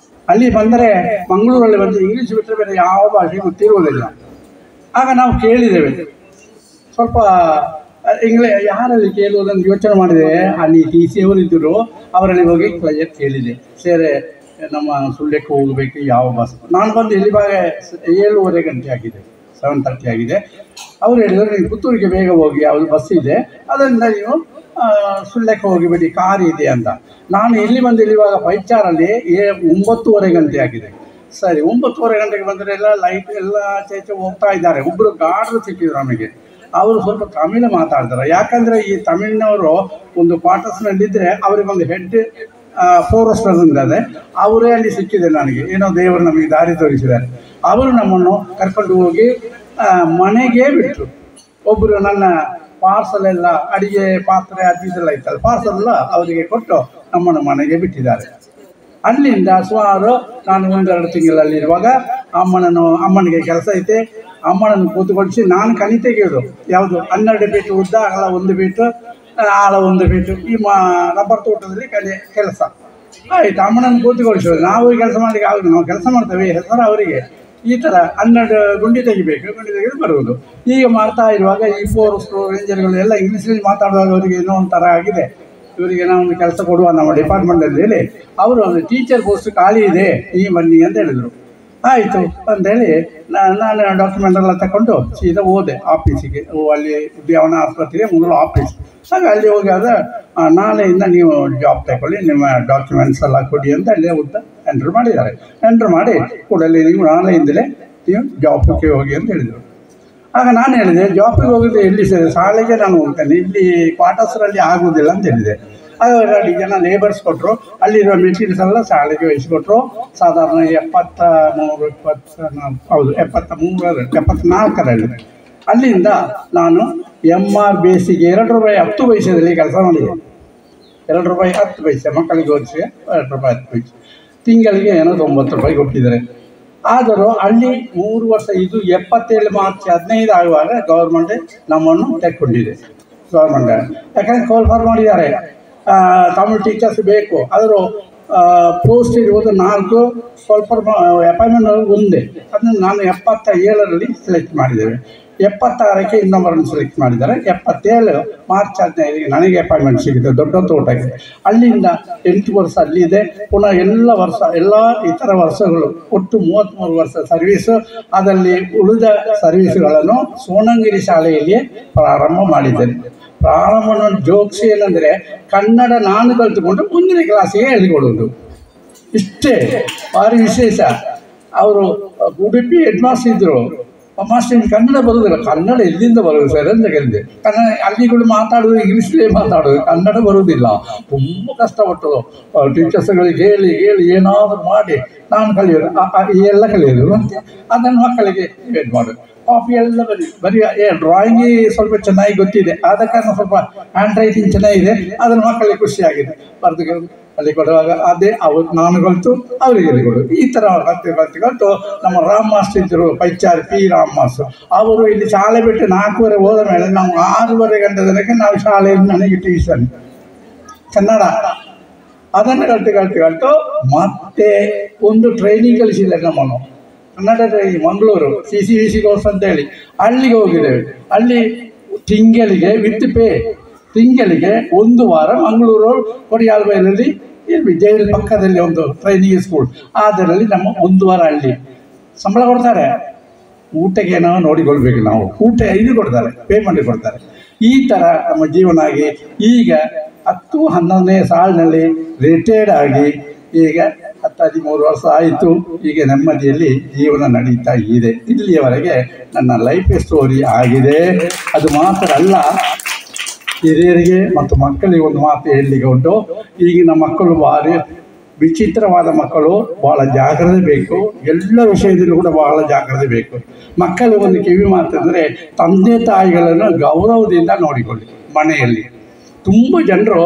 ಅಲ್ಲಿ ಬಂದರೆ ಮಂಗಳೂರಲ್ಲಿ ಬಂದು ಇಂಗ್ಲೀಷ್ ಬಿಟ್ಟರೆ ಬೇರೆ ಯಾವ ಭಾಷೆ ಗೊತ್ತಿರುವುದಿಲ್ಲ. ಆಗ ನಾವು ಕೇಳಿದ್ದೇವೆ, ಸ್ವಲ್ಪ ಯಾರಲ್ಲಿ ಕೇಳುವುದನ್ನು ಯೋಚನೆ ಮಾಡಿದೆ. ಅಲ್ಲಿ TC ಅವರಿದ್ದರು, ಅವರಲ್ಲಿ ಹೋಗಿ ಕ್ಲಿಯರ್ ಕೇಳಿದೆ, ಸೇರೆ ನಮ್ಮ ಸುಳ್ಯಕ್ಕೆ ಹೋಗಬೇಕು ಯಾವ ಬಸ್. ನಾನು ಬಂದು ಇಲ್ಲಿ ಭಾಗ 7:30 ಗಂಟೆ ಆಗಿದೆ, 7:30 ಆಗಿದೆ. ಅವರು ಹೇಳಿದರು, ನೀವು ಪುತ್ತೂರಿಗೆ ಬೇಗ ಹೋಗಿ, ಯಾವುದು ಬಸ್ ಇದೆ, ಅದರಿಂದ ನೀವು ಸುಳ್ಯಕ್ಕೆ ಹೋಗಿಬಿಡಿ, ಕಾರ್ ಇದೆ ಅಂತ. ನಾನು ಇಲ್ಲಿ ಬಂದು ಇಲ್ಲಿವಾಗ ಪೈಚಾರಲ್ಲಿ 9:30 ಗಂಟೆ ಆಗಿದೆ. ಸರಿ, 9:30 ಗಂಟೆಗೆ ಬಂದರೆ ಎಲ್ಲ ಲೈಟ್ ಎಲ್ಲ ಆಚೆ ಹೋಗ್ತಾ ಇದ್ದಾರೆ. ಒಬ್ಬರು ಗಾರ್ಡ್ರು ಸಿಕ್ಕಿದ್ರು ನಮಗೆ. ಅವರು ಸ್ವಲ್ಪ ತಮಿಳು ಮಾತಾಡ್ತಾರೆ. ಯಾಕಂದರೆ ಈ ತಮಿಳಿನವರು ಒಂದು ಕ್ವಾರ್ಟರ್ಸ್ನಲ್ಲಿದ್ದರೆ ಅವರಿಗೊಂದು ಹೆಡ್ ಫಾರೆಸ್ಟರ್ ಇದ್ದಾರೆ, ಅವರೇ ಅಲ್ಲಿ ಸಿಕ್ಕಿದೆ ನನಗೆ. ಏನೋ ದೇವರು ನಮಗೆ ದಾರಿ ತೋರಿಸಿದ್ದಾರೆ. ಅವರು ನಮ್ಮನ್ನು ಕರ್ಕೊಂಡು ಹೋಗಿ ಮನೆಗೆ ಬಿಟ್ಟರು. ಒಬ್ಬರು ನನ್ನ ಪಾರ್ಸಲ್ ಎಲ್ಲ, ಅಡಿಗೆ ಪಾತ್ರೆ ಅದೆಲ್ಲ ಇತ್ತಲ್ಲ, ಪಾರ್ಸಲ್ ಎಲ್ಲ ಅವರಿಗೆ ಕೊಟ್ಟು ನಮ್ಮನ್ನು ಮನೆಗೆ ಬಿಟ್ಟಿದ್ದಾರೆ. ಅಲ್ಲಿಂದ ಸುಮಾರು ನಾನು 1-2 ತಿಂಗಳಲ್ಲಿರುವಾಗ ಅಮ್ಮನಿಗೆ ಕೆಲಸ ಐತೆ, ಅಮ್ಮನನ್ನು ಕೂತುಕೊಳಿಸಿ ನಾನು ಕಣಿ ತೆಗೆಯೋದು. ಯಾವುದು? 12 ಫೀಟ್ ಉದ್ದ, ಅಗಲ 1 ಫೀಟು, ಆಳ 1 ಫೀಟು, ಈ ರಬ್ಬರ್ ತೋಟದಲ್ಲಿ ಕೆಲಸ ಆಯಿತು. ಅಮ್ಮನನ್ನು ಕೂತುಕೊಳಿಸೋದು. ನಾವು ಕೆಲಸ ಮಾಡಲಿಕ್ಕೆ ಆಗೋದು, ನಾವು ಕೆಲಸ ಮಾಡ್ತೇವೆ, ಹೆಸರು ಅವರಿಗೆ. ಈ ಥರ 12 ಗುಂಡಿ ತೆಗಿಬೇಕು, ಗುಂಡಿ ತೆಗೆದು ಬರುವುದು. ಈಗ ಮಾಡ್ತಾ ಇರುವಾಗ ಈ ಫಾರೆಸ್ಟ್ ರೇಂಜರ್ಗಳು ಎಲ್ಲ ಇಂಗ್ಲೀಷಲ್ಲಿ ಮಾತಾಡುವಾಗ ಅವರಿಗೆ ಏನೋ ಒಂಥರ ಆಗಿದೆ. ಇವರಿಗೆ ನಾವೊಂದು ಕೆಲಸ ಕೊಡುವ ನಮ್ಮ ಡಿಪಾರ್ಟ್ಮೆಂಟಲ್ಲಿ ಹೇಳಿ, ಅವರು ಒಂದು ಟೀಚರ್ ಪೋಸ್ಟ್ ಖಾಲಿ ಇದೆ, ನೀವು ಬನ್ನಿ ಅಂತ ಹೇಳಿದರು. ಆಯಿತು ಅಂತೇಳಿ ನಾನು ಡಾಕ್ಯುಮೆಂಟ್ ಎಲ್ಲ ತಗೊಂಡು ಸೀದಾ ಹೋದೆ ಆಫೀಸಿಗೆ. ಅಲ್ಲಿ ಉದ್ಯಾನವನ ಆಸ್ಪತ್ರೆಗೆ ಮೊದಲು ಆಫೀಸ್. ಆಗ ಅಲ್ಲಿ ಹೋಗಿ ಆದ ನಾಳೆಯಿಂದ ನೀವು ಜಾಬ್ ತಗೊಳ್ಳಿ, ನಿಮ್ಮ ಡಾಕ್ಯುಮೆಂಟ್ಸ್ ಎಲ್ಲ ಕೊಡಿ ಅಂತ ಅಲ್ಲೇ ಎಂಟ್ರ್ ಮಾಡಿದ್ದಾರೆ. ಎಂಟ್ರ್ ಮಾಡಿ ಕೂಡಲೇ ನೀವು ನಾಳೆಯಿಂದಲೇ ನೀವು ಜಾಬ್ಗೆ ಹೋಗಿ ಅಂತ ಹೇಳಿದರು. ಆಗ ನಾನು ಹೇಳಿದೆ, ಜಾಬ್ಗೆ ಹೋಗಿದ್ದು ಎಲ್ಲಿ ಸರ್, ಶಾಲೆಗೆ ನಾನು ಹೋಗ್ತೇನೆ, ಇಲ್ಲಿ ಕ್ವಾರ್ಟರ್ಸ್ರಲ್ಲಿ ಆಗುವುದಿಲ್ಲ ಅಂತ ಹೇಳಿದೆ. ಆಗ 2 ಜನ ಲೇಬರ್ಸ್ ಕೊಟ್ಟರು. ಅಲ್ಲಿರುವ ಮೆಟೀರಿಯಲ್ಸ್ ಎಲ್ಲ ಶಾಲೆಗೆ ವಹಿಸಿಕೊಟ್ರು. ಸಾಧಾರಣ 74ರಲ್ಲಿ ಅಲ್ಲಿಂದ ನಾನು MR ಬೇಸಿಗೆ ₹2.10 ಕೆಲಸ ಮಾಡಿದೆ. ₹2.10 ಮಕ್ಕಳಿಗೆ ಓದಿಸಿ ₹2.10 ತಿಂಗಳಿಗೆ ಏನೋ ₹90 ಕೊಟ್ಟಿದ್ದಾರೆ. ಆದರೂ ಅಲ್ಲಿ 3 ವರ್ಷ, ಇದು 77 ಮಾರ್ಚ್ 15 ಆಗುವಾಗ ಗೌರ್ಮೆಂಟ್ ನಮ್ಮನ್ನು ತೆಕ್ಕೊಂಡಿದೆ. ಗೌರ್ಮೆಂಟ್ ಯಾಕಂದರೆ ಕಾಲ್ ಫಾರ್ ಮಾಡಿದ್ದಾರೆ, ತಮಿಳು ಟೀಚರ್ಸ್ ಬೇಕು. ಆದರೂ ಪೋಸ್ಟ್ ಇರುವುದು 4, ಸ್ವಲ್ಪ ಅಪಾಯಿಂಟ್ಮೆಂಟ್ ಒಂದೇ. ಅದನ್ನು ನಾನು 77ರಲ್ಲಿ ಸೆಲೆಕ್ಟ್ ಮಾಡಿದ್ದೇವೆ. 76ಕ್ಕೆ ಇನ್ನೊಬ್ಬರನ್ನು ಸೆಲೆಕ್ಟ್ ಮಾಡಿದ್ದಾರೆ. 77 ಮಾರ್ಚ್ 15ಗೆ ನನಗೆ ಅಪಾಯಿಂಟ್ಮೆಂಟ್ ಸಿಗುತ್ತೆ ದೊಡ್ಡ ತೋಟಕ್ಕೆ. ಅಲ್ಲಿಂದ 8 ವರ್ಷ ಅಲ್ಲಿದೆ. ಪುನಃ ಎಲ್ಲ ಇತರ ವರ್ಷಗಳು ಒಟ್ಟು 33 ವರ್ಷ ಸರ್ವೀಸು. ಅದರಲ್ಲಿ ಉಳಿದ ಸರ್ವೀಸುಗಳನ್ನು ಸೋಣಂಗಿರಿ ಶಾಲೆಯಲ್ಲಿ ಪ್ರಾರಂಭ ಮಾಡಿದ್ದೇನೆ. ಪ್ರಾರಂಭ ಜೋಕ್ಸ್ ಏನಂದರೆ ಕನ್ನಡ ನಾನು ಕಲಿತುಕೊಂಡು 1ನೇ ಕ್ಲಾಸಿಗೆ ಹೇಳಿಕೊಡೋದು, ಇಷ್ಟೇ ಭಾರಿ ವಿಶೇಷ. ಅವರು ಉಡುಪಿ ಹೆಡ್ ಮಾಸ್ಟರ್ ಇದ್ದರು. ಮಾಸ್ಟರ್ ಕನ್ನಡ ಬರೋದಿಲ್ಲ. ಕನ್ನಡ ಎಲ್ಲಿಂದ ಬರೋದು ಸರ್ ಅಂತ ಕೇಳಿದೆ. ಕನ್ನಡ ಅಲ್ಲಿಗಳು ಮಾತಾಡೋದು ಇಂಗ್ಲೀಷ್ಲೇ ಮಾತಾಡೋದು, ಕನ್ನಡ ಬರುವುದಿಲ್ಲ. ತುಂಬ ಕಷ್ಟಪಟ್ಟು ಟೀಚರ್ಸ್ಗಳಿಗೆ ಹೇಳಿ ಏನಾದರೂ ಮಾಡಿ ನಾನು ಕಲಿಯೋದು, ಎಲ್ಲ ಕಲಿಯೋದು. ಮತ್ತು ಅದನ್ನು ಮಕ್ಕಳಿಗೆ ಇದು ಮಾಡೋದು. ಕಾಪಿ ಎಲ್ಲ ಬರೀ ಡ್ರಾಯಿಂಗ್ ಸ್ವಲ್ಪ ಚೆನ್ನಾಗಿ ಗೊತ್ತಿದೆ, ಆದ ಕಾರಣ ಸ್ವಲ್ಪ ಹ್ಯಾಂಡ್ ರೈಟಿಂಗ್ ಚೆನ್ನಾಗಿದೆ. ಅದನ್ನು ಮಕ್ಕಳಿಗೆ ಖುಷಿಯಾಗಿದೆ. ಬರೆದು ಅಲ್ಲಿ ಕೊಡುವಾಗ ಅದೇ ನಾನು ಕಲಿತು ಅವರಿಗೆ ಹೇಳಿಕೊಡು. ಈ ಥರ ಕಲಿತು ನಮ್ಮ ರಾಮ್ ಮಾಸ್ಟರ್ ಇದ್ದರು, ಪೈಚಾರಿ P. ರಾಮ್ ಮಾಸ್ಟರ್. ಅವರು ಇಲ್ಲಿ ಶಾಲೆ ಬಿಟ್ಟು 4:15 ಹೋದ ಮೇಲೆ ನಾವು 6:30 ಗಂಟೆ ತನಕ ನಾವು ಶಾಲೆಯಲ್ಲಿ ನನಗೆ ಟ್ಯೂಷನ್ ಕನ್ನಡ ಅದನ್ನು ಕಲಿತು ಮತ್ತೆ ಒಂದು ಟ್ರೈನಿಂಗ್ ಕಲಿಸಿಲ್ಲ ನಮ್ಮನ್ನು, Kannada training Mangaluru CCVC course ಅಂತೇಳಿ ಅಲ್ಲಿಗೆ ಹೋಗಿದ್ದೇವೆ. ಅಲ್ಲಿ ತಿಂಗಳಿಗೆ ವಿತ್ ಪೇ ತಿಂಗಳಿಗೆ 1 ವಾರ ಮಂಗಳೂರು ಕೊಡಿಯಾಲ್ಬೈಲಲ್ಲಿ ಜೈಲ್ ಪಕ್ಕದಲ್ಲಿ ಒಂದು ಟ್ರೈನಿಂಗ್ ಸ್ಕೂಲ್, ಅದರಲ್ಲಿ ನಮ್ಮ 1 ವಾರ ಅಲ್ಲಿ ಸಂಬಳ ಕೊಡ್ತಾರೆ. ಊಟಕ್ಕೆ ಏನೋ ನೋಡಿಕೊಳ್ಬೇಕು ನಾವು, ಊಟ ಇದು ಕೊಡ್ತಾರೆ, ಪೇಮೆಂಟ್ ಕೊಡ್ತಾರೆ. ಈ ಥರ ನಮ್ಮ ಜೀವನ ಆಗಿ ಈಗ 10-11ನೇ ಸಾಲಿನಲ್ಲಿ ರಿಟೈರ್ಡ್ ಆಗಿ ಈಗ 10-13 ವರ್ಷ ಆಯಿತು. ಈಗ ನೆಮ್ಮದಿಯಲ್ಲಿ ಜೀವನ ನಡೀತಾ ಇದೆ. ಇಲ್ಲಿಯವರೆಗೆ ನನ್ನ ಲೈಫ್ ಸ್ಟೋರಿ ಆಗಿದೆ. ಅದು ಮಾತ್ರ ಅಲ್ಲ, ಹಿರಿಯರಿಗೆ ಮತ್ತು ಮಕ್ಕಳಿಗೆ ಒಂದು ಮಾತು ಹೇಳಲಿಕ್ಕೆ ಉಂಟು. ಈಗಿನ ಮಕ್ಕಳು ಭಾರಿ ವಿಚಿತ್ರವಾದ ಮಕ್ಕಳು, ಭಾಳ ಜಾಗ್ರತೆ ಬೇಕು. ಎಲ್ಲ ವಿಷಯದಲ್ಲೂ ಕೂಡ ಭಾಳ ಜಾಗ್ರತೆ ಬೇಕು. ಮಕ್ಕಳಿಗೆ ಒಂದು ಕಿವಿ ಮಾತಂದರೆ ತಂದೆ ತಾಯಿಗಳನ್ನು ಗೌರವದಿಂದ ನೋಡಿಕೊಳ್ಳಿ. ಮನೆಯಲ್ಲಿ ತುಂಬ ಜನರು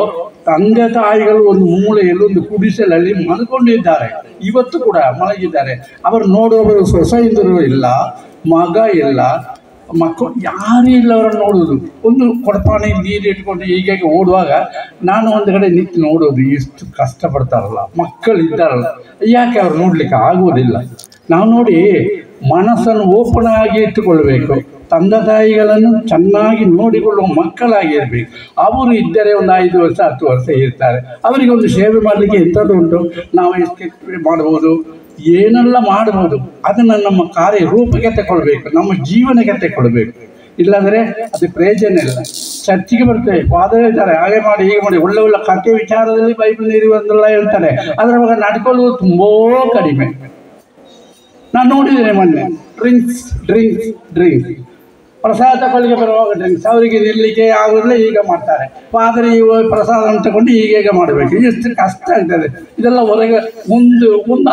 ತಂದೆ ತಾಯಿಗಳು ಒಂದು ಮೂಲೆಯಲ್ಲಿ ಒಂದು ಗುಡಿಸಲಲ್ಲಿ ಮಲ್ಕೊಂಡಿದ್ದಾರೆ, ಇವತ್ತು ಕೂಡ ಮಲಗಿದ್ದಾರೆ. ಅವರು ನೋಡುವವರು ಸೊಸೆಯಂದರು ಇಲ್ಲ, ಮಗ ಇಲ್ಲ, ಮಕ್ಕಳು ಯಾರೂ ಇಲ್ಲ ಅವರನ್ನು ನೋಡೋದು. ಒಂದು ಕೊಡಪಾನೆ ನೀರು ಇಟ್ಕೊಂಡು ಹೀಗೆ ಓಡುವಾಗ ನಾನು ಒಂದು ಕಡೆ ನಿಂತು ನೋಡೋದು, ಎಷ್ಟು ಕಷ್ಟಪಡ್ತಾರಲ್ಲ ಮಕ್ಕಳಿದ್ದಾರಲ್ಲ, ಯಾಕೆ ಅವ್ರು ನೋಡಲಿಕ್ಕೆ ಆಗುವುದಿಲ್ಲ. ನಾವು ನೋಡಿ ಮನಸ್ಸನ್ನು ಓಪನ್ ಆಗಿ ಇಟ್ಟುಕೊಳ್ಬೇಕು. ತಂದೆ ತಾಯಿಗಳನ್ನು ಚೆನ್ನಾಗಿ ನೋಡಿಕೊಳ್ಳುವ ಮಕ್ಕಳಾಗಿರ್ಬೇಕು. ಅವರು ಇದ್ದರೆ ಒಂದು 5 ವರ್ಷ 10 ವರ್ಷ ಇರ್ತಾರೆ. ಅವರಿಗೆ ಒಂದು ಸೇವೆ ಮಾಡಲಿಕ್ಕೆ ಎಂಥದ್ದು ಉಂಟು, ನಾವು ಎಷ್ಟು ಮಾಡ್ಬೋದು, ಏನೆಲ್ಲ ಮಾಡ್ಬೋದು. ಅದನ್ನು ನಮ್ಮ ಕಾರ್ಯ ರೂಪಕ್ಕೆ ತಗೊಳ್ಬೇಕು, ನಮ್ಮ ಜೀವನಕ್ಕೆ ತಗೊಳ್ಬೇಕು. ಇಲ್ಲಾಂದರೆ ಅದು ಪ್ರಯೋಜನ ಇಲ್ಲ. ಚರ್ಚಿಗೆ ಬರ್ತೇವೆ, ಫಾದರ್ ಹೇಳ್ತಾರೆ ಹಾಗೆ ಮಾಡಿ ಹೀಗೆ ಮಾಡಿ, ಒಳ್ಳೆ ಕಥೆ ವಿಚಾರದಲ್ಲಿ ಬೈಬಲ್ ಇರುವಂತೆಲ್ಲ ಹೇಳ್ತಾರೆ. ಅದರ ಬಗ್ಗೆ ನಡ್ಕೊಳ್ಳುವುದು ತುಂಬ ಕಡಿಮೆ. ನಾನು ನೋಡಿದ್ದೇನೆ ಮೊನ್ನೆ, ಡ್ರಿಂಕ್ಸ್ ಪ್ರಸಾದ ತಗೊಳ್ಳಿಗೆ ಬರುವಾಗ ಡ್ರಿಂಕ್ಸ್, ಅವರಿಗೆ ನಿಲ್ಲಲಿಕ್ಕೆ ಆಗೋದಿಲ್ಲ, ಈಗ ಮಾಡ್ತಾರೆ. ಆದರೆ ಈ ಪ್ರಸಾದವನ್ನು ತಗೊಂಡು ಹೀಗೆ ಮಾಡಬೇಕು. ಎಷ್ಟು ಕಷ್ಟ ಆಗ್ತದೆ ಇದೆಲ್ಲ. ಹೊರಗೆ ಒಂದು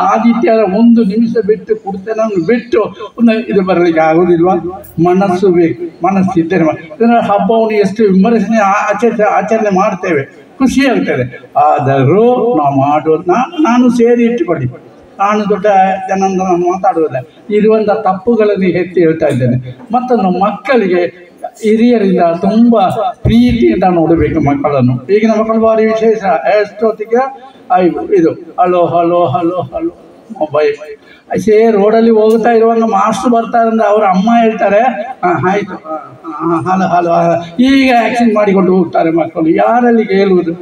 ಆದಿತ್ಯವಾರ 1 ನಿಮಿಷ ಬಿಟ್ಟು ಕುಡ್ತೇನೆ ಬಿಟ್ಟು ಇದು ಬರಲಿಕ್ಕೆ ಆಗೋದಿಲ್ವ? ಮನಸ್ಸು ಬೇಕು, ಮನಸ್ಸಿದ್ದರೆ ಇದರ ಹಬ್ಬವನ್ನು ಎಷ್ಟು ವಿಮರ್ಶನೆ ಆಚರಣೆ ಮಾಡ್ತೇವೆ, ಖುಷಿ ಆಗ್ತದೆ. ಆದರೂ ನಾವು ಮಾಡೋದು ನಾನು ಸೇರಿ ಇಟ್ಟುಕೊಳ್ಳಿ. ನಾನು ದೊಡ್ಡ ಜನಂದ ನಾನು ಮಾತಾಡುವುದಿಲ್ಲ, ಇರುವಂಥ ತಪ್ಪುಗಳನ್ನು ಎತ್ತಿ ಹೇಳ್ತಾ ಇದ್ದೇನೆ. ಮತ್ತೊಂದು ಮಕ್ಕಳಿಗೆ ಹಿರಿಯರಿಂದ ತುಂಬ ಪ್ರೀತಿಯಿಂದ ನೋಡಬೇಕು ಮಕ್ಕಳನ್ನು. ಈಗಿನ ಮಕ್ಕಳು ಭಾರಿ ವಿಶೇಷ. ಎಷ್ಟೊತ್ತಿಗೆ ಇದು hello hello hello hello mobile. ರೋಡಲ್ಲಿ ಹೋಗ್ತಾ ಇರುವಾಗ ಮಾಸ್ಟರ್ ಬರ್ತಾರೆ ಅಂದರೆ ಅವರ ಅಮ್ಮ ಹೇಳ್ತಾರೆ ಆಯಿತು ಹಲೋ ಹಲೋ, ಈಗ ಆ್ಯಕ್ಷನ್ ಮಾಡಿಕೊಂಡು ಹೋಗ್ತಾರೆ ಮಕ್ಕಳು. ಯಾರಲ್ಲಿ ಹೇಳುವುದು?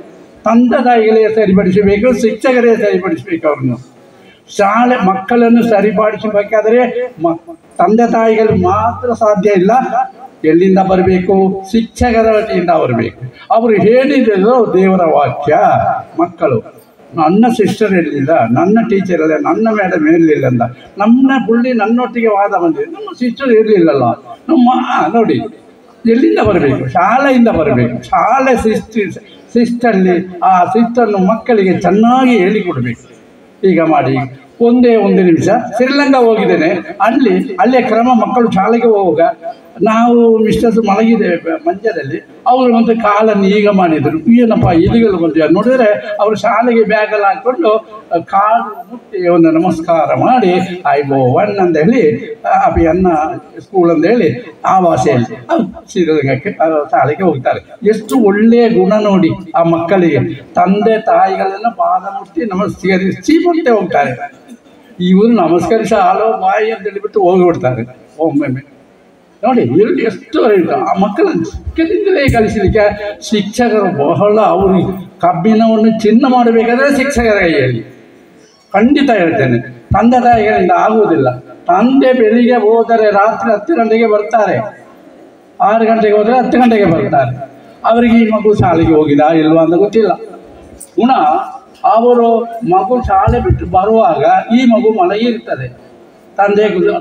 ತಂದೆ ತಾಯಿಗಳೇ ಸರಿಪಡಿಸಬೇಕು, ಶಿಕ್ಷಕರೇ ಸರಿಪಡಿಸಬೇಕು ಅವ್ರನ್ನು. ಶಾಲೆ ಮಕ್ಕಳನ್ನು ಸರಿಪಡಿಸಬೇಕಾದರೆ ತಂದೆ ತಾಯಿಗಳು ಮಾತ್ರ ಸಾಧ್ಯ ಇಲ್ಲ. ಎಲ್ಲಿಂದ ಬರಬೇಕು? ಶಿಕ್ಷಕರ ವತಿಯಿಂದ ಬರಬೇಕು. ಅವರು ಹೇಳಿದ್ರು ದೇವರ ವಾಕ್ಯ. ಮಕ್ಕಳು ನನ್ನ ಸಿಸ್ಟರ್ ಇರಲಿಲ್ಲ, ನನ್ನ ಟೀಚರ್ ಇಲ್ಲ, ನನ್ನ ಮೇಡಮ್ ಇರಲಿಲ್ಲ ಅಂತ ನಮ್ಮ ಪುಳ್ಳಿ ನನ್ನೊಟ್ಟಿಗೆ ವಾದ ಬಂದಿದೆ. ನಮ್ಮ ಸಿಸ್ಟರ್ ಇರಲಿಲ್ಲಲ್ಲ, ನಮ್ಮ ನೋಡಿ ಎಲ್ಲಿಂದ ಬರಬೇಕು? ಶಾಲೆಯಿಂದ ಬರಬೇಕು. ಶಾಲೆ ಶಿಸ್ತಲ್ಲಿ ಆ ಶಿಸ್ತನ್ನು ಮಕ್ಕಳಿಗೆ ಚೆನ್ನಾಗಿ ಹೇಳಿಕೊಡ್ಬೇಕು. ಈಗ ಮಾಡಿ ಒಂದೇ 1 ನಿಮಿಷ ಶ್ರೀಲಂಕಾ ಹೋಗಿದ್ದೇನೆ. ಅಲ್ಲಿಯ ಕ್ರಮ, ಮಕ್ಕಳು ಶಾಲೆಗೆ ಹೋಗುವಾಗ ನಾವು ಮಿಸ್ಟರ್ಸ್ ಮಲಗಿದ್ದೇವೆ ಮಂಚದಲ್ಲಿ, ಅವರು ಒಂದು ಕಾಲನ್ನು ಈಗ ಮಾಡಿದರು. ಏನಪ್ಪ ಇಲಿಗಳು ಬಂದಿವೆ ನೋಡಿದರೆ ಅವರು ಶಾಲೆಗೆ ಬ್ಯಾಗಲ್ಲಿ ಹಾಕ್ಕೊಂಡು ಕಾಲು ಮುಟ್ಟಿ ಒಂದು ನಮಸ್ಕಾರ ಮಾಡಿ ಐಬೋವನ್ ಅಂತ ಹೇಳಿ ಅಭಿಯನ್ನ ಸ್ಕೂಲ್ ಅಂತ ಹೇಳಿ ಆ ಭಾಷೆಯಲ್ಲಿ ಶ್ರೀರಂಗಕ್ಕೆ ಶಾಲೆಗೆ ಹೋಗ್ತಾರೆ. ಎಷ್ಟು ಒಳ್ಳೆಯ ಗುಣ ನೋಡಿ ಆ ಮಕ್ಕಳಿಗೆ. ತಂದೆ ತಾಯಿಗಳನ್ನು ಪಾದ ಮುಟ್ಟಿ ನಮಸ್ಕರಿಸಿ ಮತ್ತೆ ಹೋಗ್ತಾರೆ. ಇವರು ನಮಸ್ಕರಿಸಿ ಹಾಲೋ ಬಾಯಿ ಅಂತ ಹೇಳಿಬಿಟ್ಟು ಹೋಗಿಬಿಡ್ತಾರೆ ಒಮ್ಮೊಮ್ಮೆ. ನೋಡಿ ಇಲ್ಲಿ ಎಷ್ಟು ಆ ಮಕ್ಕಳನ್ನು ಚಿಕ್ಕದಿಂದಲೇ ಕಲಿಸಲಿಕ್ಕೆ ಶಿಕ್ಷಕರು ಬಹಳ, ಅವರು ಕಬ್ಬಿಣವನ್ನು ಚಿನ್ನ ಮಾಡಬೇಕಾದ್ರೆ ಶಿಕ್ಷಕರ ಕೈಯಲ್ಲಿ ಖಂಡಿತ ಹೇಳ್ತೇನೆ. ತಂದೆ ತಾಯಿಗಳಿಂದ ಆಗುವುದಿಲ್ಲ. ತಂದೆ ಬೆಳಿಗ್ಗೆ ಹೋದರೆ ರಾತ್ರಿ 10 ಗಂಟೆಗೆ ಬರ್ತಾರೆ, 6 ಗಂಟೆಗೆ ಹೋದರೆ 10 ಗಂಟೆಗೆ ಬರ್ತಾರೆ. ಅವರಿಗೆ ಈ ಮಗು ಶಾಲೆಗೆ ಹೋಗಿಲ್ಲ ಇಲ್ವಾ ಅಂತ ಗೊತ್ತಿಲ್ಲ. ಪುನಃ ಅವರು ಮಗು ಶಾಲೆ ಬಿಟ್ಟು ಬರುವಾಗ ಈ ಮಗು ಮಲಗಿರ್ತದೆ.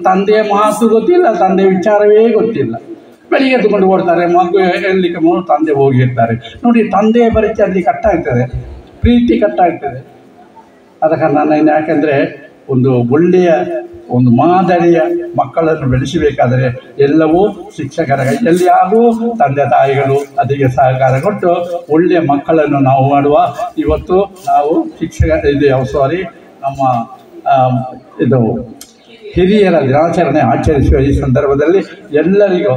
ತಂದೆಯ ಮಾತು ಗೊತ್ತಿಲ್ಲ, ತಂದೆ ವಿಚಾರವೇ ಗೊತ್ತಿಲ್ಲ. ಬೆಳಿಗ್ಗೆ ಎತ್ಕೊಂಡು ಓಡ್ತಾರೆ, ಮಗು ಹೇಳಲಿಕ್ಕೆ ಮೊದಲು ತಂದೆ ಹೋಗಿರ್ತಾರೆ. ನೋಡಿ, ತಂದೆಯ ಪರಿಚಯ ಅಲ್ಲಿ ಕಟ್ಟಾಗ್ತದೆ, ಪ್ರೀತಿ ಕಟ್ಟಾಗ್ತದೆ. ಆದ ಕಾರಣ ನಾನು ಯಾಕೆಂದರೆ ಒಂದು ಒಳ್ಳೆಯ ಒಂದು ಮಾದರಿಯ ಮಕ್ಕಳನ್ನು ಬೆಳೆಸಬೇಕಾದರೆ ಎಲ್ಲವೂ ಶಿಕ್ಷಕರ ಕೈಯಲ್ಲಿ ಹಾಗೂ ತಂದೆ ತಾಯಿಗಳು ಅದಕ್ಕೆ ಸಹಕಾರ ಕೊಟ್ಟು ಒಳ್ಳೆಯ ಮಕ್ಕಳನ್ನು ನಾವು ಮಾಡುವ. ಇವತ್ತು ನಾವು ನಮ್ಮ ಇದು ಹಿರಿಯರ ದಿನಾಚರಣೆ ಆಚರಿಸುವ ಈ ಸಂದರ್ಭದಲ್ಲಿ ಎಲ್ಲರಿಗೂ